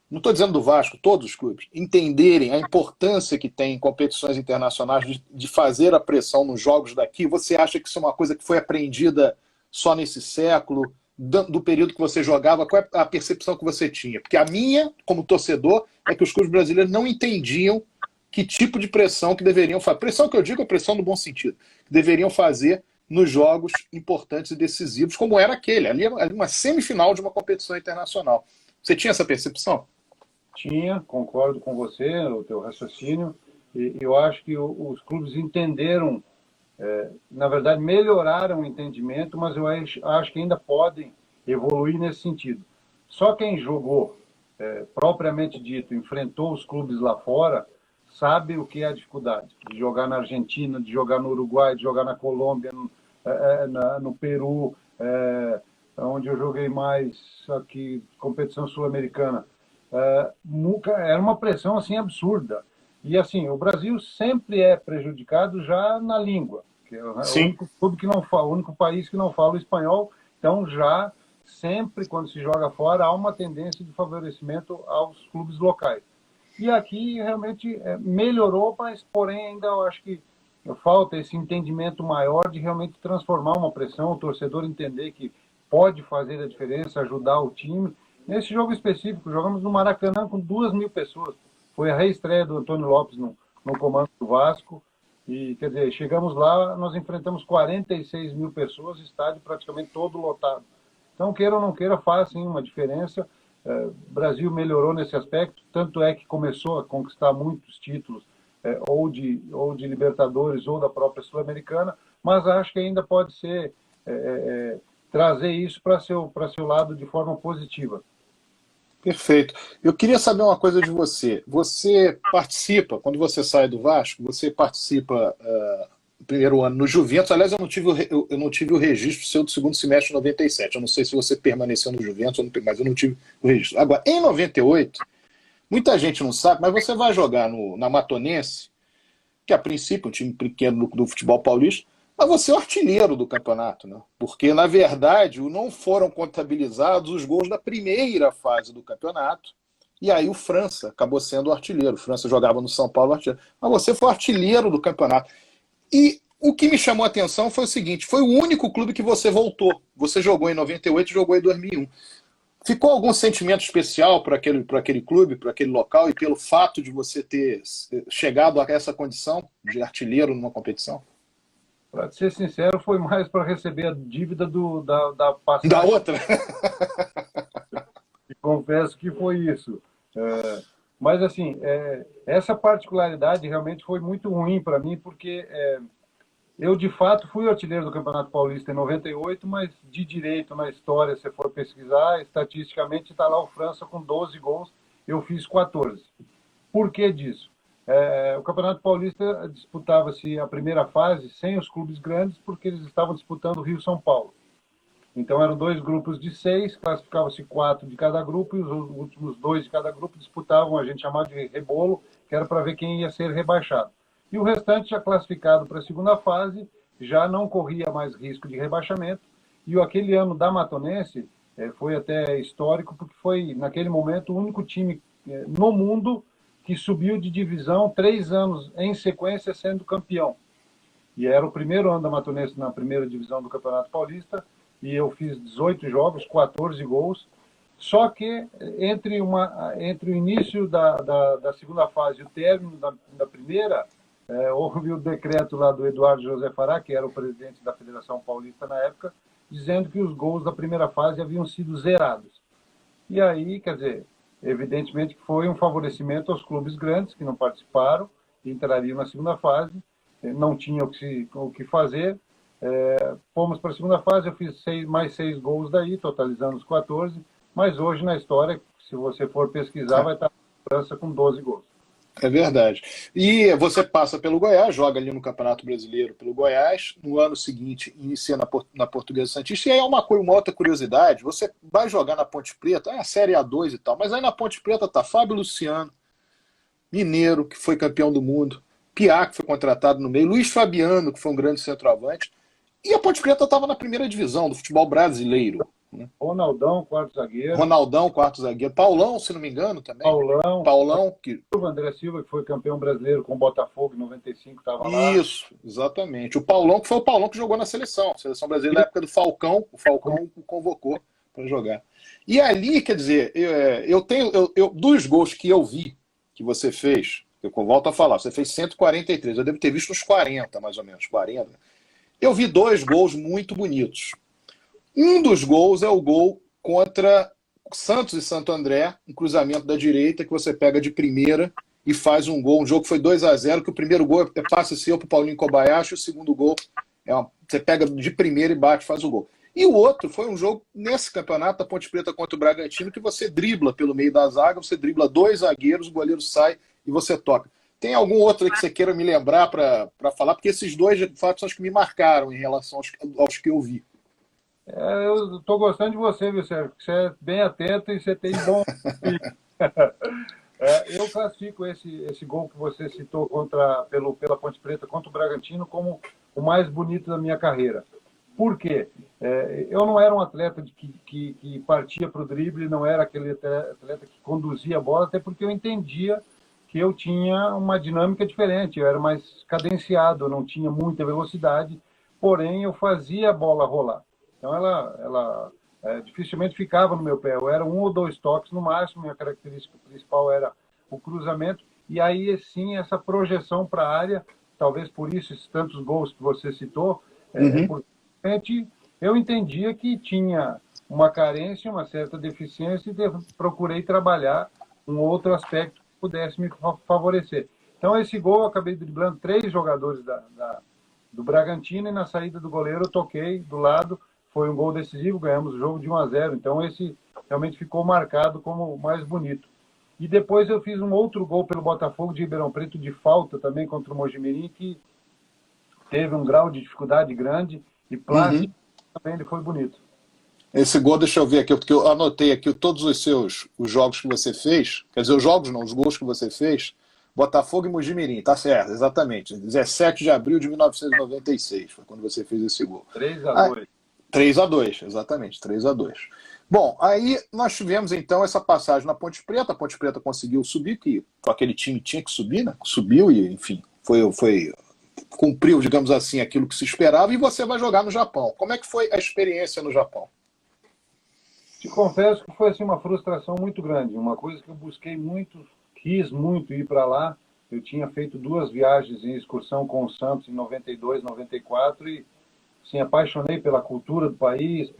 não estou dizendo do Vasco, todos os clubes, entenderem a importância que tem em competições internacionais de fazer a pressão nos jogos daqui. Você acha que isso é uma coisa que foi aprendida só nesse século, do período que você jogava? Qual é a percepção que você tinha? Porque a minha, como torcedor, é que os clubes brasileiros não entendiam que tipo de pressão que deveriam fazer. Pressão que eu digo é pressão no bom sentido. Que deveriam fazer nos jogos importantes e decisivos, como era aquele. Ali era uma semifinal de uma competição internacional. Você tinha essa percepção? Tinha, concordo com você, o teu raciocínio. E eu acho que os clubes entenderam, na verdade, melhoraram o entendimento, mas eu acho que ainda podem evoluir nesse sentido. Só quem jogou, propriamente dito, enfrentou os clubes lá fora, sabe o que é a dificuldade de jogar na Argentina, de jogar no Uruguai, de jogar na Colômbia, no Peru, onde eu joguei mais aqui, competição sul-americana. Era uma pressão assim absurda. E assim, o Brasil sempre é prejudicado já na língua, que é o único clube que não fala, o único país que não fala o espanhol. Então já sempre quando se joga fora há uma tendência de favorecimento aos clubes locais. E aqui realmente melhorou, mas porém ainda eu acho que falta esse entendimento maior de realmente transformar uma pressão, o torcedor entender que pode fazer a diferença, ajudar o time. Nesse jogo específico, jogamos no Maracanã com 2.000 pessoas. Foi a reestreia do Antônio Lopes no comando do Vasco. E, quer dizer, chegamos lá, nós enfrentamos 46.000 pessoas, estádio praticamente todo lotado. Então, queira ou não queira, faz sim uma diferença. O Brasil melhorou nesse aspecto, tanto é que começou a conquistar muitos títulos, ou de Libertadores ou da própria Sul-Americana, mas acho que ainda pode ser trazer isso para seu lado de forma positiva. Perfeito. Eu queria saber uma coisa de você. Você participa, quando você sai do Vasco, você participa no primeiro ano no Juventus. Aliás, eu não tive o registro seu do segundo semestre de 97. Eu não sei se você permaneceu no Juventus, mas eu não tive o registro. Agora, em 98, muita gente não sabe, mas você vai jogar na Matonense, que a princípio é um time pequeno do futebol paulista, mas você é o artilheiro do campeonato, né? Porque, na verdade, não foram contabilizados os gols da primeira fase do campeonato, e aí o França acabou sendo o artilheiro. O França jogava no São Paulo, artilheiro. Mas você foi o artilheiro do campeonato. E o que me chamou a atenção foi o seguinte, foi o único clube que você voltou. Você jogou em 98 e jogou em 2001. Ficou algum sentimento especial para aquele clube, para aquele local, e pelo fato de você ter chegado a essa condição de artilheiro numa competição? Para ser sincero, foi mais para receber a dívida da passagem. Da outra? E confesso que foi isso. Mas, assim, essa particularidade realmente foi muito ruim para mim, porque eu, de fato, fui artilheiro do Campeonato Paulista em 98, mas de direito na história, se for pesquisar, estatisticamente está lá o França com 12 gols, eu fiz 14. Por que disso? O Campeonato Paulista disputava-se a primeira fase sem os clubes grandes, porque eles estavam disputando o Rio-São Paulo. Então eram 2 grupos de 6, classificava-se 4 de cada grupo, e os últimos 2 de cada grupo disputavam, a gente chamava de rebolo, que era para ver quem ia ser rebaixado. E o restante, já classificado para a segunda fase, já não corria mais risco de rebaixamento. E aquele ano da Matonense foi até histórico, porque foi, naquele momento, o único time no mundo que subiu de divisão 3 anos em sequência sendo campeão. E era o primeiro ano da Matonense na primeira divisão do Campeonato Paulista, e eu fiz 18 jogos, 14 gols. Só que entre o início da segunda fase e o término da primeira, houve o decreto lá do Eduardo José Fará, que era o presidente da Federação Paulista na época, dizendo que os gols da primeira fase haviam sido zerados. E aí, quer dizer, evidentemente que foi um favorecimento aos clubes grandes que não participaram, que entrariam na segunda fase, não tinham o que fazer. Fomos para a segunda fase, eu fiz mais 6 gols daí, totalizando os 14, mas hoje na história, se você for pesquisar, vai estar a França com 12 gols. É verdade. E você passa pelo Goiás, joga ali no Campeonato Brasileiro pelo Goiás, no ano seguinte inicia na Portuguesa Santista, e aí é uma outra curiosidade, você vai jogar na Ponte Preta, a Série A2 e tal, mas aí na Ponte Preta tá Fábio Luciano, Mineiro, que foi campeão do mundo, Piá, que foi contratado no meio, Luiz Fabiano, que foi um grande centroavante, e a Ponte Preta estava na primeira divisão do futebol brasileiro. Né? Ronaldão, quarto zagueiro. Ronaldão, quarto zagueiro. Paulão, se não me engano, também. Paulão, que... André Silva, que foi campeão brasileiro com o Botafogo em 95, estava lá. Isso, exatamente. O Paulão, que foi o Paulão que jogou na seleção. Seleção brasileira na época do Falcão. O Falcão o convocou para jogar. E ali, quer dizer, dos gols que eu vi que você fez, eu volto a falar, você fez 143. Eu devo ter visto uns 40, mais ou menos, 40. Eu vi 2 gols muito bonitos. Um dos gols é o gol contra Santos e Santo André, um cruzamento da direita que você pega de primeira e faz um gol. Um jogo que foi 2-0, que o primeiro gol é passe seu para o Paulinho Kobayashi, o segundo gol você pega de primeira e bate, faz o gol. E o outro foi um jogo nesse campeonato da Ponte Preta contra o Bragantino, que você dribla pelo meio da zaga, você dribla 2 zagueiros, o goleiro sai e você toca. Tem algum outro aí que você queira me lembrar para falar? Porque esses 2, de fato, são os que me marcaram em relação aos que eu vi. Eu estou gostando de você, viu, Sérgio? Você é bem atento e você tem bom... eu classifico esse gol que você citou pela Ponte Preta contra o Bragantino como o mais bonito da minha carreira. Por quê? Eu não era um atleta que partia para o drible, não era aquele atleta que conduzia a bola, até porque eu entendia que eu tinha uma dinâmica diferente, eu era mais cadenciado, eu não tinha muita velocidade, porém eu fazia a bola rolar. Então ela dificilmente ficava no meu pé, eu era 1 ou 2 toques no máximo, minha característica principal era o cruzamento, e aí sim essa projeção para a área, talvez por isso esses tantos gols que você citou, porque eu entendia que tinha uma carência, uma certa deficiência, e procurei trabalhar um outro aspecto que pudesse me favorecer. Então esse gol eu acabei driblando 3 jogadores do Bragantino, e na saída do goleiro eu toquei do lado, foi um gol decisivo, ganhamos o jogo de 1-0, então esse realmente ficou marcado como o mais bonito. E depois eu fiz um outro gol pelo Botafogo de Ribeirão Preto, de falta também, contra o Mojimirim, que teve um grau de dificuldade grande, e plástico também ele foi bonito. Esse gol, deixa eu ver aqui, porque eu anotei aqui todos os jogos que você fez, quer dizer, os gols que você fez, Botafogo e Mojimirim, tá certo, exatamente, 17 de abril de 1996, foi quando você fez esse gol. 3-2. 3-2, exatamente, 3-2. Bom, aí nós tivemos então essa passagem na Ponte Preta, a Ponte Preta conseguiu subir, que com aquele time tinha que subir, né? Subiu e, enfim, cumpriu, digamos assim, aquilo que se esperava, e você vai jogar no Japão. Como é que foi a experiência no Japão? Te confesso que foi assim, uma frustração muito grande, uma coisa que eu busquei muito, quis muito ir para lá. Eu tinha feito 2 viagens em excursão com o Santos em 92, 94, e assim, apaixonei pela cultura do país,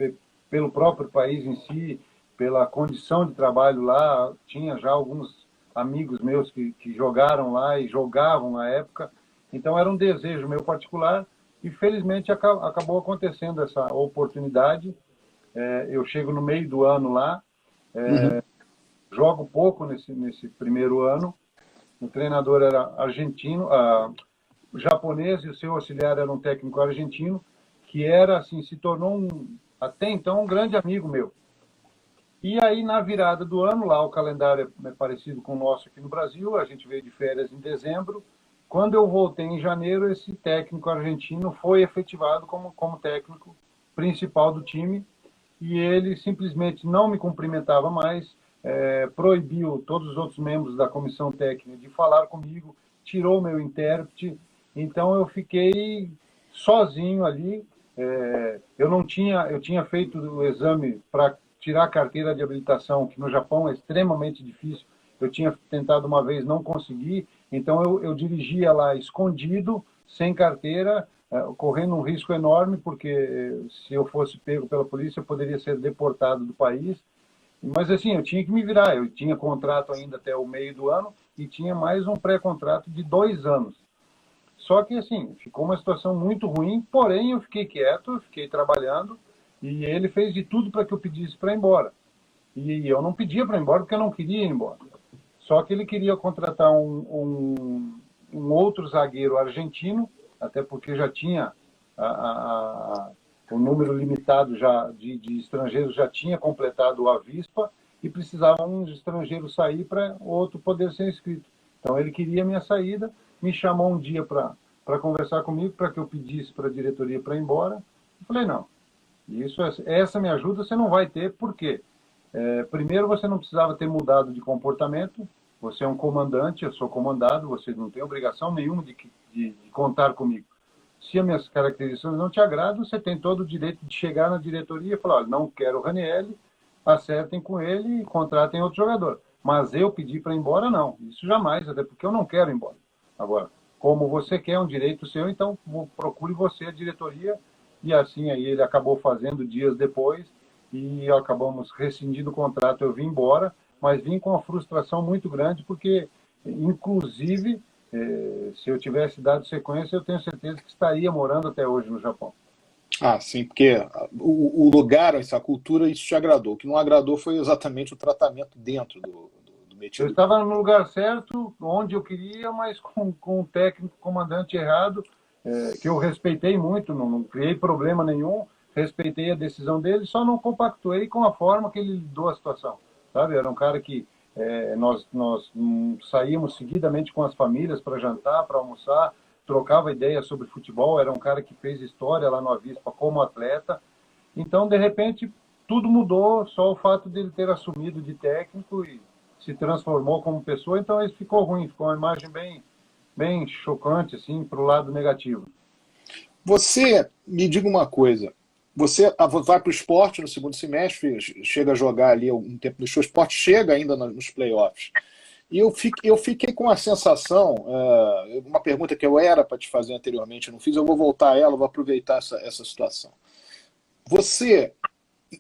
pelo próprio país em si, pela condição de trabalho lá. Tinha já alguns amigos meus que jogaram lá e jogavam na época, então era um desejo meu particular, e felizmente acabou acontecendo essa oportunidade. Eu chego no meio do ano lá, jogo pouco nesse primeiro ano. O treinador era argentino, japonês, e o seu auxiliar era um técnico argentino, que era assim, se tornou até então um grande amigo meu. E aí na virada do ano, lá o calendário é parecido com o nosso aqui no Brasil, a gente veio de férias em dezembro. Quando eu voltei em janeiro, esse técnico argentino foi efetivado como técnico principal do time, e ele simplesmente não me cumprimentava mais, proibiu todos os outros membros da comissão técnica de falar comigo, tirou meu intérprete, então eu fiquei sozinho ali. Eu tinha feito o exame para tirar a carteira de habilitação, que no Japão é extremamente difícil. Eu tinha tentado uma vez, não consegui, então eu dirigia lá escondido, sem carteira, correndo um risco enorme, porque se eu fosse pego pela polícia, eu poderia ser deportado do país. Mas assim, eu tinha que me virar, eu tinha contrato ainda até o meio do ano, e tinha mais um pré-contrato de 2 anos. Só que assim, ficou uma situação muito ruim, porém eu fiquei quieto, eu fiquei trabalhando, e ele fez de tudo para que eu pedisse para ir embora. E eu não pedia para ir embora porque eu não queria ir embora. Só que ele queria contratar um outro zagueiro argentino, até porque já tinha o número limitado já de estrangeiros, já tinha completado a Avispa, e precisava um estrangeiro sair para o outro poder ser inscrito. Então ele queria a minha saída, me chamou um dia para conversar comigo, para que eu pedisse para a diretoria para ir embora. Eu falei, não, essa minha ajuda você não vai ter, por quê? Primeiro, você não precisava ter mudado de comportamento, você é um comandante, eu sou comandado, você não tem obrigação nenhuma de contar comigo. Se as minhas características não te agradam, você tem todo o direito de chegar na diretoria e falar, olha, não quero o Ranieri, acertem com ele e contratem outro jogador. Mas eu pedi para ir embora, não. Isso jamais, até porque eu não quero ir embora. Agora, como você quer um direito seu, então procure você a diretoria. E assim aí ele acabou fazendo dias depois e acabamos rescindindo o contrato. Eu vim embora, mas vim com uma frustração muito grande, porque, inclusive, se eu tivesse dado sequência, eu tenho certeza que estaria morando até hoje no Japão. Ah, sim, porque o lugar, essa cultura, isso te agradou. O que não agradou foi exatamente o tratamento dentro do Eu metido. estava no lugar certo, onde eu queria, mas com um técnico comandante errado, que eu respeitei muito, não criei problema nenhum, respeitei a decisão dele, só não compactuei com a forma que ele lidou a situação. Sabe? Era um cara que nós saíamos seguidamente com as famílias para jantar, para almoçar, trocava ideias sobre futebol, era um cara que fez história lá no Avispa como atleta. Então, de repente, tudo mudou, só o fato de ele ter assumido de técnico e se transformou como pessoa, então isso ficou ruim, ficou uma imagem bem chocante, assim, para o lado negativo. Você, me diga uma coisa, você vai para o esporte no segundo semestre, chega a jogar ali um tempo no seu esporte, chega ainda nos playoffs. E eu fiquei com a sensação, uma pergunta que eu era para te fazer anteriormente, eu não fiz, eu vou voltar a ela, vou aproveitar essa situação. Você,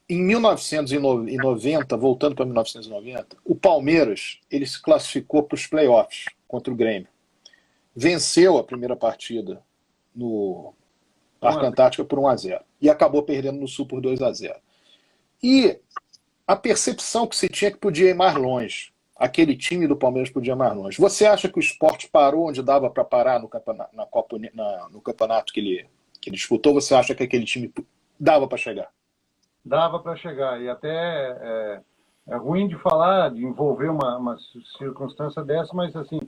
em 1990, voltando para 1990, o Palmeiras ele se classificou para os playoffs contra o Grêmio. Venceu a primeira partida no Parque Antártica por 1-0 e acabou perdendo no Sul por 2-0. E a percepção que se tinha que podia ir mais longe. Aquele time do Palmeiras podia ir mais longe. Você acha que o esporte parou onde dava para parar no campeonato, no campeonato que ele disputou? Você acha que aquele time dava para chegar? Dava para chegar. E até é ruim de falar, de envolver uma circunstância dessa, mas assim,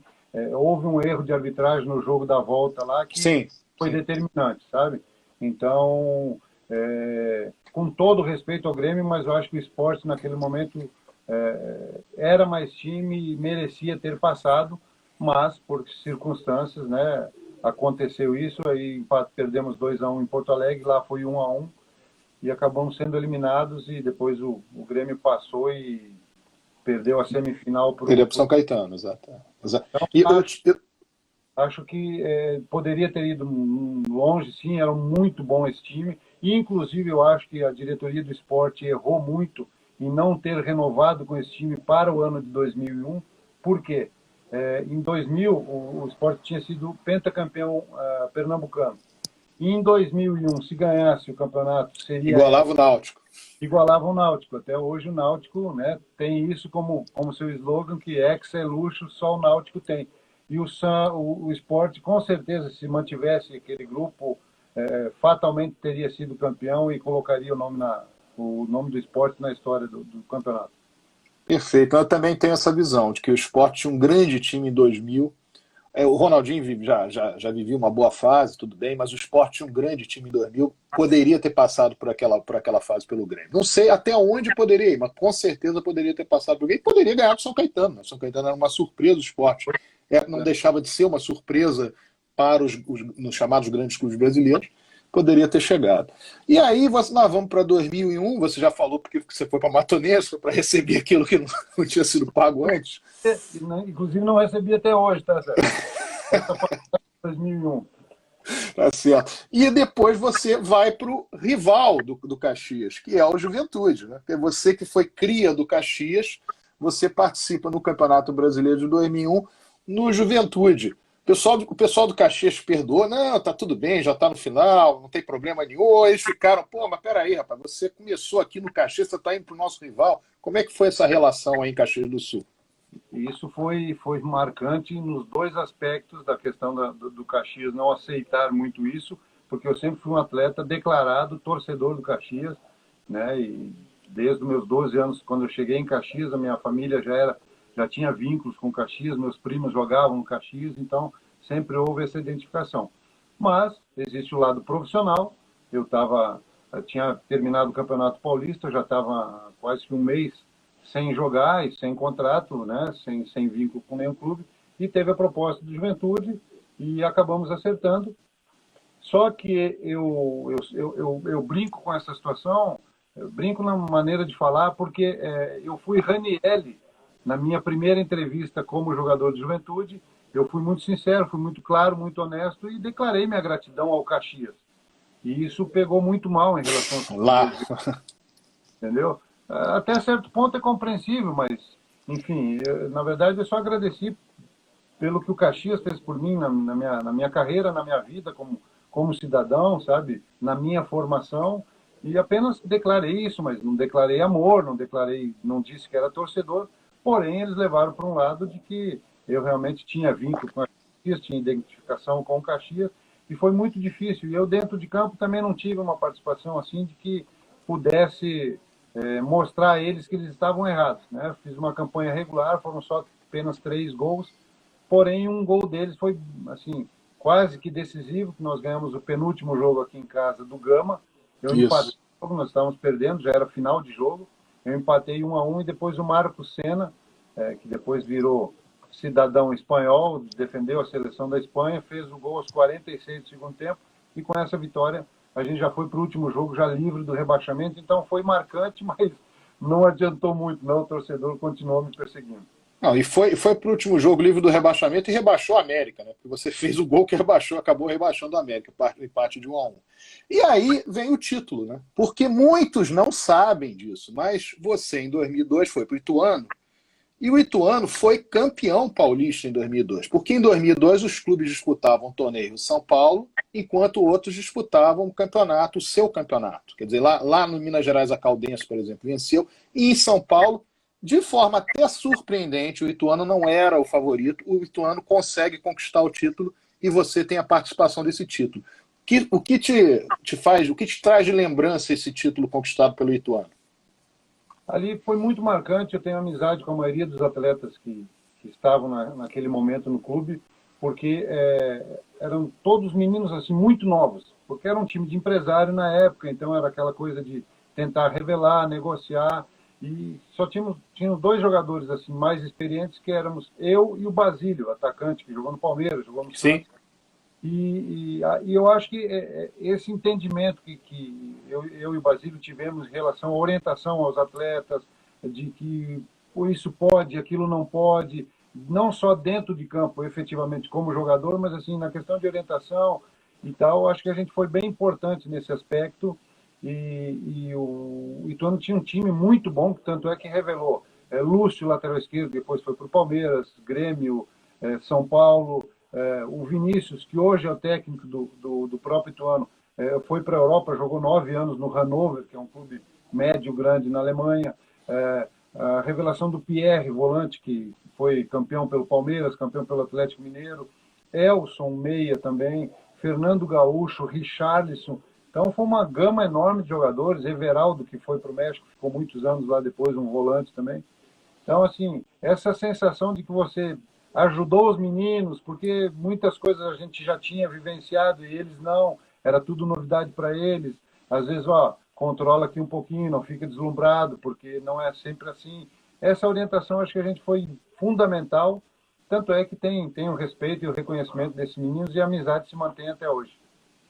houve um erro de arbitragem no jogo da volta lá que foi determinante, sabe? Então, com todo respeito ao Grêmio, mas eu acho que o esporte naquele momento era mais time e merecia ter passado, mas por circunstâncias, né, aconteceu isso, aí perdemos 2-1 em Porto Alegre, lá foi 1-1 e acabamos sendo eliminados e depois o Grêmio passou e perdeu a semifinal para o São Caetano, exato. Então, acho que poderia ter ido longe, sim, era muito bom esse time. E, inclusive, eu acho que a diretoria do esporte errou muito em não ter renovado com esse time para o ano de 2001. Por quê? Em 2000, o esporte tinha sido pentacampeão pernambucano. E em 2001, se ganhasse o campeonato, seria... Igualava o Náutico. Igualava o Náutico. Até hoje o Náutico, né, tem isso como seu slogan, que ex é luxo, só o Náutico tem. E o esporte, com certeza, se mantivesse aquele grupo, fatalmente teria sido campeão e colocaria o nome do esporte na história do campeonato. Perfeito. Eu também tenho essa visão de que o esporte tinha um grande time em 2000. O Ronaldinho já vivia uma boa fase, tudo bem, mas o esporte tinha um grande time em 2000, poderia ter passado por aquela fase pelo Grêmio. Não sei até onde poderia ir, mas com certeza poderia ter passado pelo Grêmio e poderia ganhar com o São Caetano. O São Caetano era uma surpresa do esporte. Não deixava de ser uma surpresa para os chamados grandes clubes brasileiros, poderia ter chegado. E aí nós vamos para 2001, você já falou porque você foi para Matonense, para receber aquilo que não tinha sido pago antes. Inclusive não recebi até hoje, tá certo? Essa foi 2001. Tá certo. E depois você vai para o rival do Caxias, que é o Juventude, né? Porque você que foi cria do Caxias, você participa no Campeonato Brasileiro de 2001 no Juventude. O pessoal do Caxias perdoou, não, tá tudo bem, já tá no final, não tem problema nenhum. Eles ficaram, mas peraí, rapaz, você começou aqui no Caxias, você tá indo pro nosso rival. Como é que foi essa relação aí em Caxias do Sul? Isso foi marcante nos dois aspectos da questão do Caxias não aceitar muito isso, porque eu sempre fui um atleta declarado torcedor do Caxias, né? E desde os meus 12 anos, quando eu cheguei em Caxias, a minha família já era já tinha vínculos com o Caxias, meus primos jogavam no Caxias, então sempre houve essa identificação. Mas existe o lado profissional. Eu tinha terminado o Campeonato Paulista, eu já estava quase que um mês sem jogar e sem contrato, né, sem vínculo com nenhum clube, e teve a proposta do Juventude e acabamos acertando. Só que eu brinco com essa situação, eu brinco na maneira de falar, porque eu fui Ranieri na minha primeira entrevista como jogador de Juventude. Eu fui muito sincero, fui muito claro, muito honesto e declarei minha gratidão ao Caxias. E isso pegou muito mal em relação Lá. entendeu? Até certo ponto é compreensível, mas, enfim, na verdade eu só agradeci pelo que o Caxias fez por mim na minha carreira, na minha vida como cidadão, sabe? Na minha formação. E apenas declarei isso, mas não declarei amor, não disse que era torcedor. Porém, eles levaram para um lado de que eu realmente tinha vínculo com a Caxias, tinha identificação com o Caxias, e foi muito difícil. E eu, dentro de campo, também não tive uma participação assim de que pudesse mostrar a eles que eles estavam errados, né? Fiz uma campanha regular, foram só apenas 3 gols, porém um gol deles foi assim quase que decisivo, que nós ganhamos o penúltimo jogo aqui em casa do Gama. Eu empatei o jogo, nós estávamos perdendo, já era final de jogo. Eu empatei 1-1 e depois o Marco Senna, que depois virou cidadão espanhol, defendeu a seleção da Espanha, fez o gol aos 46 do segundo tempo, e com essa vitória a gente já foi para o último jogo, já livre do rebaixamento. Então foi marcante, mas não adiantou muito, não. O torcedor continuou me perseguindo. Não, e foi para o último jogo livre do rebaixamento e rebaixou a América, né? Porque você fez o gol que rebaixou, acabou rebaixando a América, o empate de 1-1. E aí vem o título, né? Porque muitos não sabem disso, mas você em 2002 foi para o Ituano, e o Ituano foi campeão paulista em 2002, porque em 2002 os clubes disputavam o torneio São Paulo, enquanto outros disputavam o campeonato, o seu campeonato. Quer dizer, lá no Minas Gerais a Caldense, por exemplo, venceu, e em São Paulo, de forma até surpreendente, o Ituano não era o favorito, o Ituano consegue conquistar o título e você tem a participação desse título. O que te traz de lembrança esse título conquistado pelo Ituano? Ali foi muito marcante. Eu tenho amizade com a maioria dos atletas que estavam naquele momento no clube, porque eram todos meninos assim muito novos, porque era um time de empresário na época, então era aquela coisa de tentar revelar, negociar, e só tínhamos 2 jogadores assim mais experientes, que éramos eu e o Basílio, atacante, que jogou no Palmeiras, jogou no Sim. Santos. E eu acho que esse entendimento que eu e o Basílio tivemos em relação à orientação aos atletas, de que isso pode, aquilo não pode, não só dentro de campo, efetivamente, como jogador, mas assim, na questão de orientação e tal, acho que a gente foi bem importante nesse aspecto. E o Ituano tinha um time muito bom, tanto é que revelou Lúcio, lateral esquerdo, depois foi para o Palmeiras, Grêmio, São Paulo. O Vinícius, que hoje é o técnico do próprio Ituano, foi para a Europa, jogou 9 anos no Hannover, que é um clube médio grande na Alemanha. A revelação do Pierre, volante, que foi campeão pelo Palmeiras, campeão pelo Atlético Mineiro. Elson, meia também. Fernando Gaúcho, Richarlison. Então foi uma gama enorme de jogadores. Everaldo, que foi para o México, ficou muitos anos lá depois, um volante também. Então, assim, essa sensação de que você ajudou os meninos, porque muitas coisas a gente já tinha vivenciado e eles não, era tudo novidade para eles. Às vezes, controla aqui um pouquinho, não fica deslumbrado, porque não é sempre assim. Essa orientação acho que a gente foi fundamental, tanto é que tem o respeito e o reconhecimento desses meninos, e a amizade se mantém até hoje.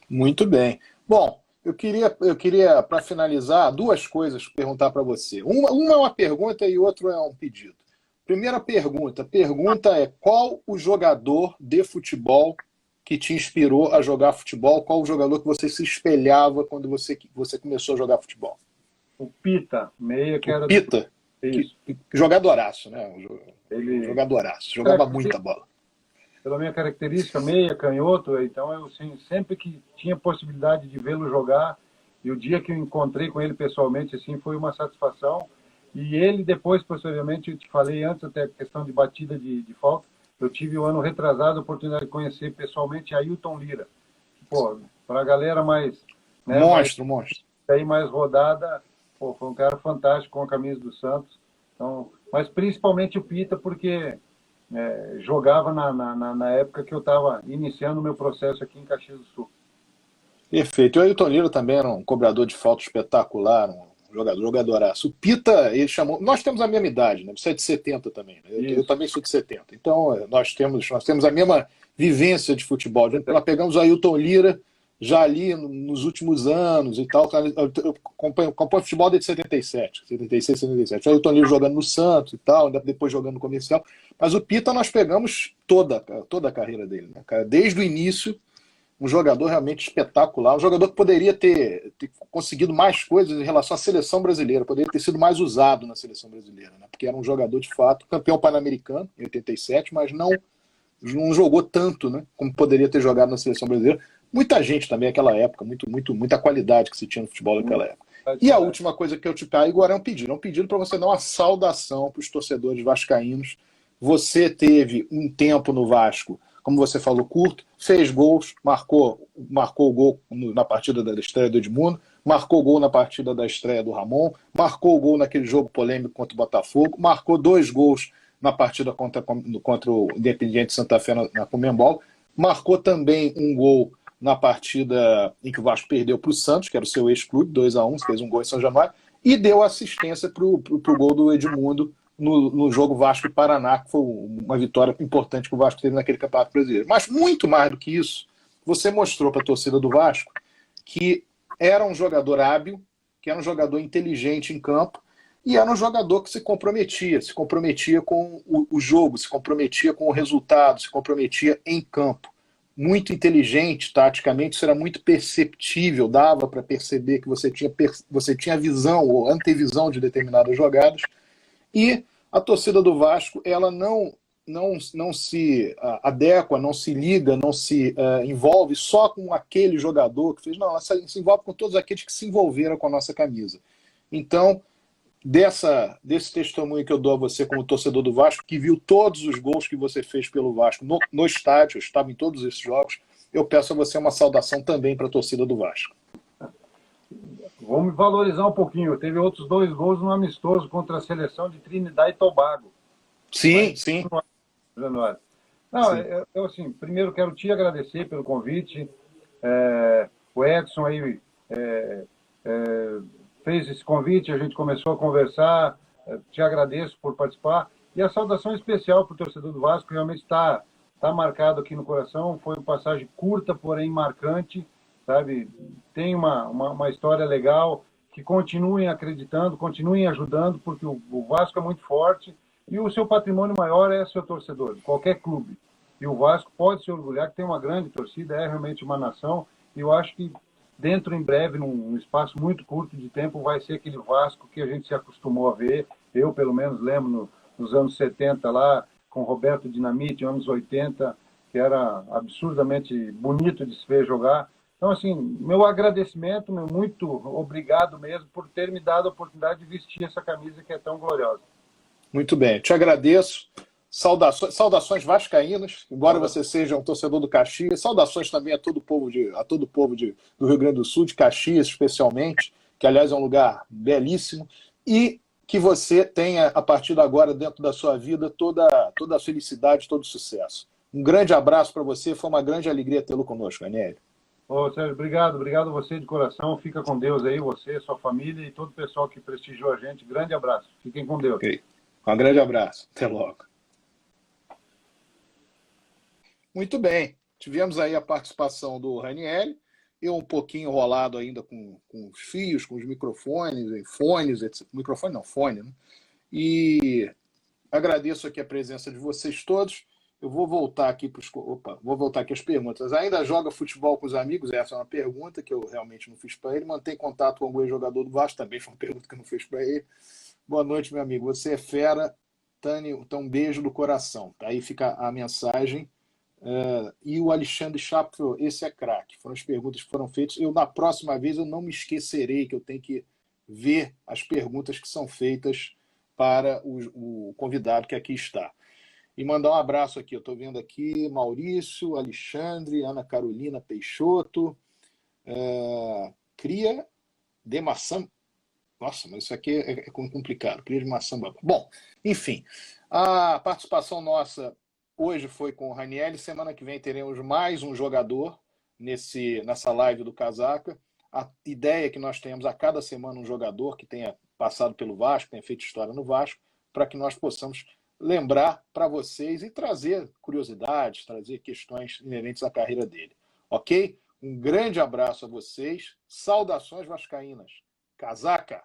Muito bem. Bom, eu queria para finalizar, 2 coisas perguntar para você. Uma é uma pergunta e outra é um pedido. Primeira pergunta é: qual o jogador de futebol que te inspirou a jogar futebol? Qual o jogador que você se espelhava quando você começou a jogar futebol? O Pita, meia, que era... Pita? Isso. Jogadoraço, né? Jogadoraço. Jogava É, muita bola. Pela minha característica, meia, canhoto, então eu assim, sempre que tinha possibilidade de vê-lo jogar, e o dia que eu encontrei com ele pessoalmente, assim, foi uma satisfação. E ele depois, posteriormente, eu te falei antes até a questão de batida de falta, eu tive o ano retrasado a oportunidade de conhecer pessoalmente Ailton Lira. Pô, para a galera mais... Né, Monstro. Aí mais rodada, pô, foi um cara fantástico com a camisa do Santos. Então, mas principalmente o Pita, porque jogava na época que eu estava iniciando o meu processo aqui em Caxias do Sul. Perfeito. E o Ailton Lira também era um cobrador de falta espetacular, um jogadoraço. O Pita, ele chamou. Nós temos a mesma idade, né? Você é de 70 também, né? Eu também sou de 70. Então, nós temos a mesma vivência de futebol. Nós pegamos o Ailton Lira já ali nos últimos anos e tal. Eu acompanho futebol desde 77, 76, 77. O Ailton Lira jogando no Santos e tal, depois jogando no Comercial. Mas o Pita nós pegamos toda a carreira dele, né, cara? Desde o início, um jogador realmente espetacular, um jogador que poderia ter conseguido mais coisas em relação à seleção brasileira, poderia ter sido mais usado na seleção brasileira, né? Porque era um jogador de fato, campeão pan-americano em 87, mas não jogou tanto, né, como poderia ter jogado na seleção brasileira. Muita gente também naquela época, muita qualidade que se tinha no futebol naquela época. E a última coisa que eu te pego agora é um pedido para você dar uma saudação para os torcedores vascaínos. Você teve um tempo no Vasco, como você falou, curto, fez gols, marcou o gol na partida da estreia do Edmundo, marcou gol na partida da estreia do Ramon, marcou o gol naquele jogo polêmico contra o Botafogo, marcou 2 gols na partida contra o Independiente Santa Fé na Conmebol, marcou também um gol na partida em que o Vasco perdeu para o Santos, que era o seu ex-clube, 2-1, fez um gol em São Januário, e deu assistência para o gol do Edmundo no jogo Vasco e Paraná, que foi uma vitória importante que o Vasco teve naquele Campeonato Brasileiro. Mas muito mais do que isso, você mostrou para a torcida do Vasco que era um jogador hábil, que era um jogador inteligente em campo, e era um jogador que se comprometia com o jogo, se comprometia com o resultado, se comprometia em campo. Muito inteligente taticamente, isso era muito perceptível, dava para perceber que você tinha visão ou antevisão de determinadas jogadas. E a torcida do Vasco, ela não se adequa, não se liga, não se envolve só com aquele jogador que fez, não, ela se envolve com todos aqueles que se envolveram com a nossa camisa. Então, desse testemunho que eu dou a você como torcedor do Vasco, que viu todos os gols que você fez pelo Vasco no estádio, eu estava em todos esses jogos, eu peço a você uma saudação também para a torcida do Vasco. Vamos valorizar um pouquinho. Teve outros 2 gols no amistoso contra a seleção de Trinidad e Tobago. Sim, sim. Não, sim. eu assim, primeiro quero te agradecer pelo convite. O Edson aí fez esse convite, a gente começou a conversar. Te agradeço por participar. E a saudação especial para o torcedor do Vasco, realmente está marcado aqui no coração. Foi uma passagem curta, porém marcante. Sabe? Tem uma história legal, que continuem acreditando, continuem ajudando, porque o Vasco é muito forte e o seu patrimônio maior é seu torcedor, qualquer clube. E o Vasco pode se orgulhar que tem uma grande torcida, é realmente uma nação, e eu acho que dentro, em breve, num espaço muito curto de tempo, vai ser aquele Vasco que a gente se acostumou a ver. Eu, pelo menos, lembro nos anos 70 lá, com Roberto Dinamite, anos 80, que era absurdamente bonito de se ver jogar. Então, assim, meu agradecimento, muito obrigado mesmo por ter me dado a oportunidade de vestir essa camisa que é tão gloriosa. Muito bem, te agradeço. Saudações vascaínas, embora você seja um torcedor do Caxias. Saudações também a todo o povo do Rio Grande do Sul, de Caxias especialmente, que aliás é um lugar belíssimo. E que você tenha, a partir de agora, dentro da sua vida, toda a felicidade, todo o sucesso. Um grande abraço para você, foi uma grande alegria tê-lo conosco, Aniele. Ô, Sérgio, obrigado a você de coração. Fica com Deus aí, você, sua família e todo o pessoal que prestigiou a gente. Grande abraço. Fiquem com Deus. Okay. Um grande abraço. Até logo. Muito bem. Tivemos aí a participação do Ranieri. Eu um pouquinho enrolado ainda com os fios, com os microfones, fones, etc. Microfone não, fone, né? E agradeço aqui a presença de vocês todos. Eu vou voltar aqui às perguntas. Ainda joga futebol com os amigos? Essa é uma pergunta que eu realmente não fiz para ele. Mantém contato com algum jogador do Vasco? Também foi uma pergunta que eu não fiz para ele. Boa noite, meu amigo. Você é fera. Tânia, então um beijo do coração. Aí fica a mensagem. E o Alexandre Chapo, esse é craque. Foram as perguntas que foram feitas. Na próxima vez, eu não me esquecerei que eu tenho que ver as perguntas que são feitas para o convidado que aqui está. E mandar um abraço aqui. Eu estou vendo aqui Maurício, Alexandre, Ana Carolina Peixoto, Cria de Maçã. Nossa, mas isso aqui é complicado. Cria de maçã babá. Bom, enfim, a participação nossa hoje foi com o Ranieri. Semana que vem teremos mais um jogador nessa live do Casaca. A ideia é que nós tenhamos a cada semana um jogador que tenha passado pelo Vasco, tenha feito história no Vasco, para que nós possamos lembrar para vocês e trazer curiosidades, trazer questões inerentes à carreira dele. Ok? Um grande abraço a vocês. Saudações vascaínas. Casaca!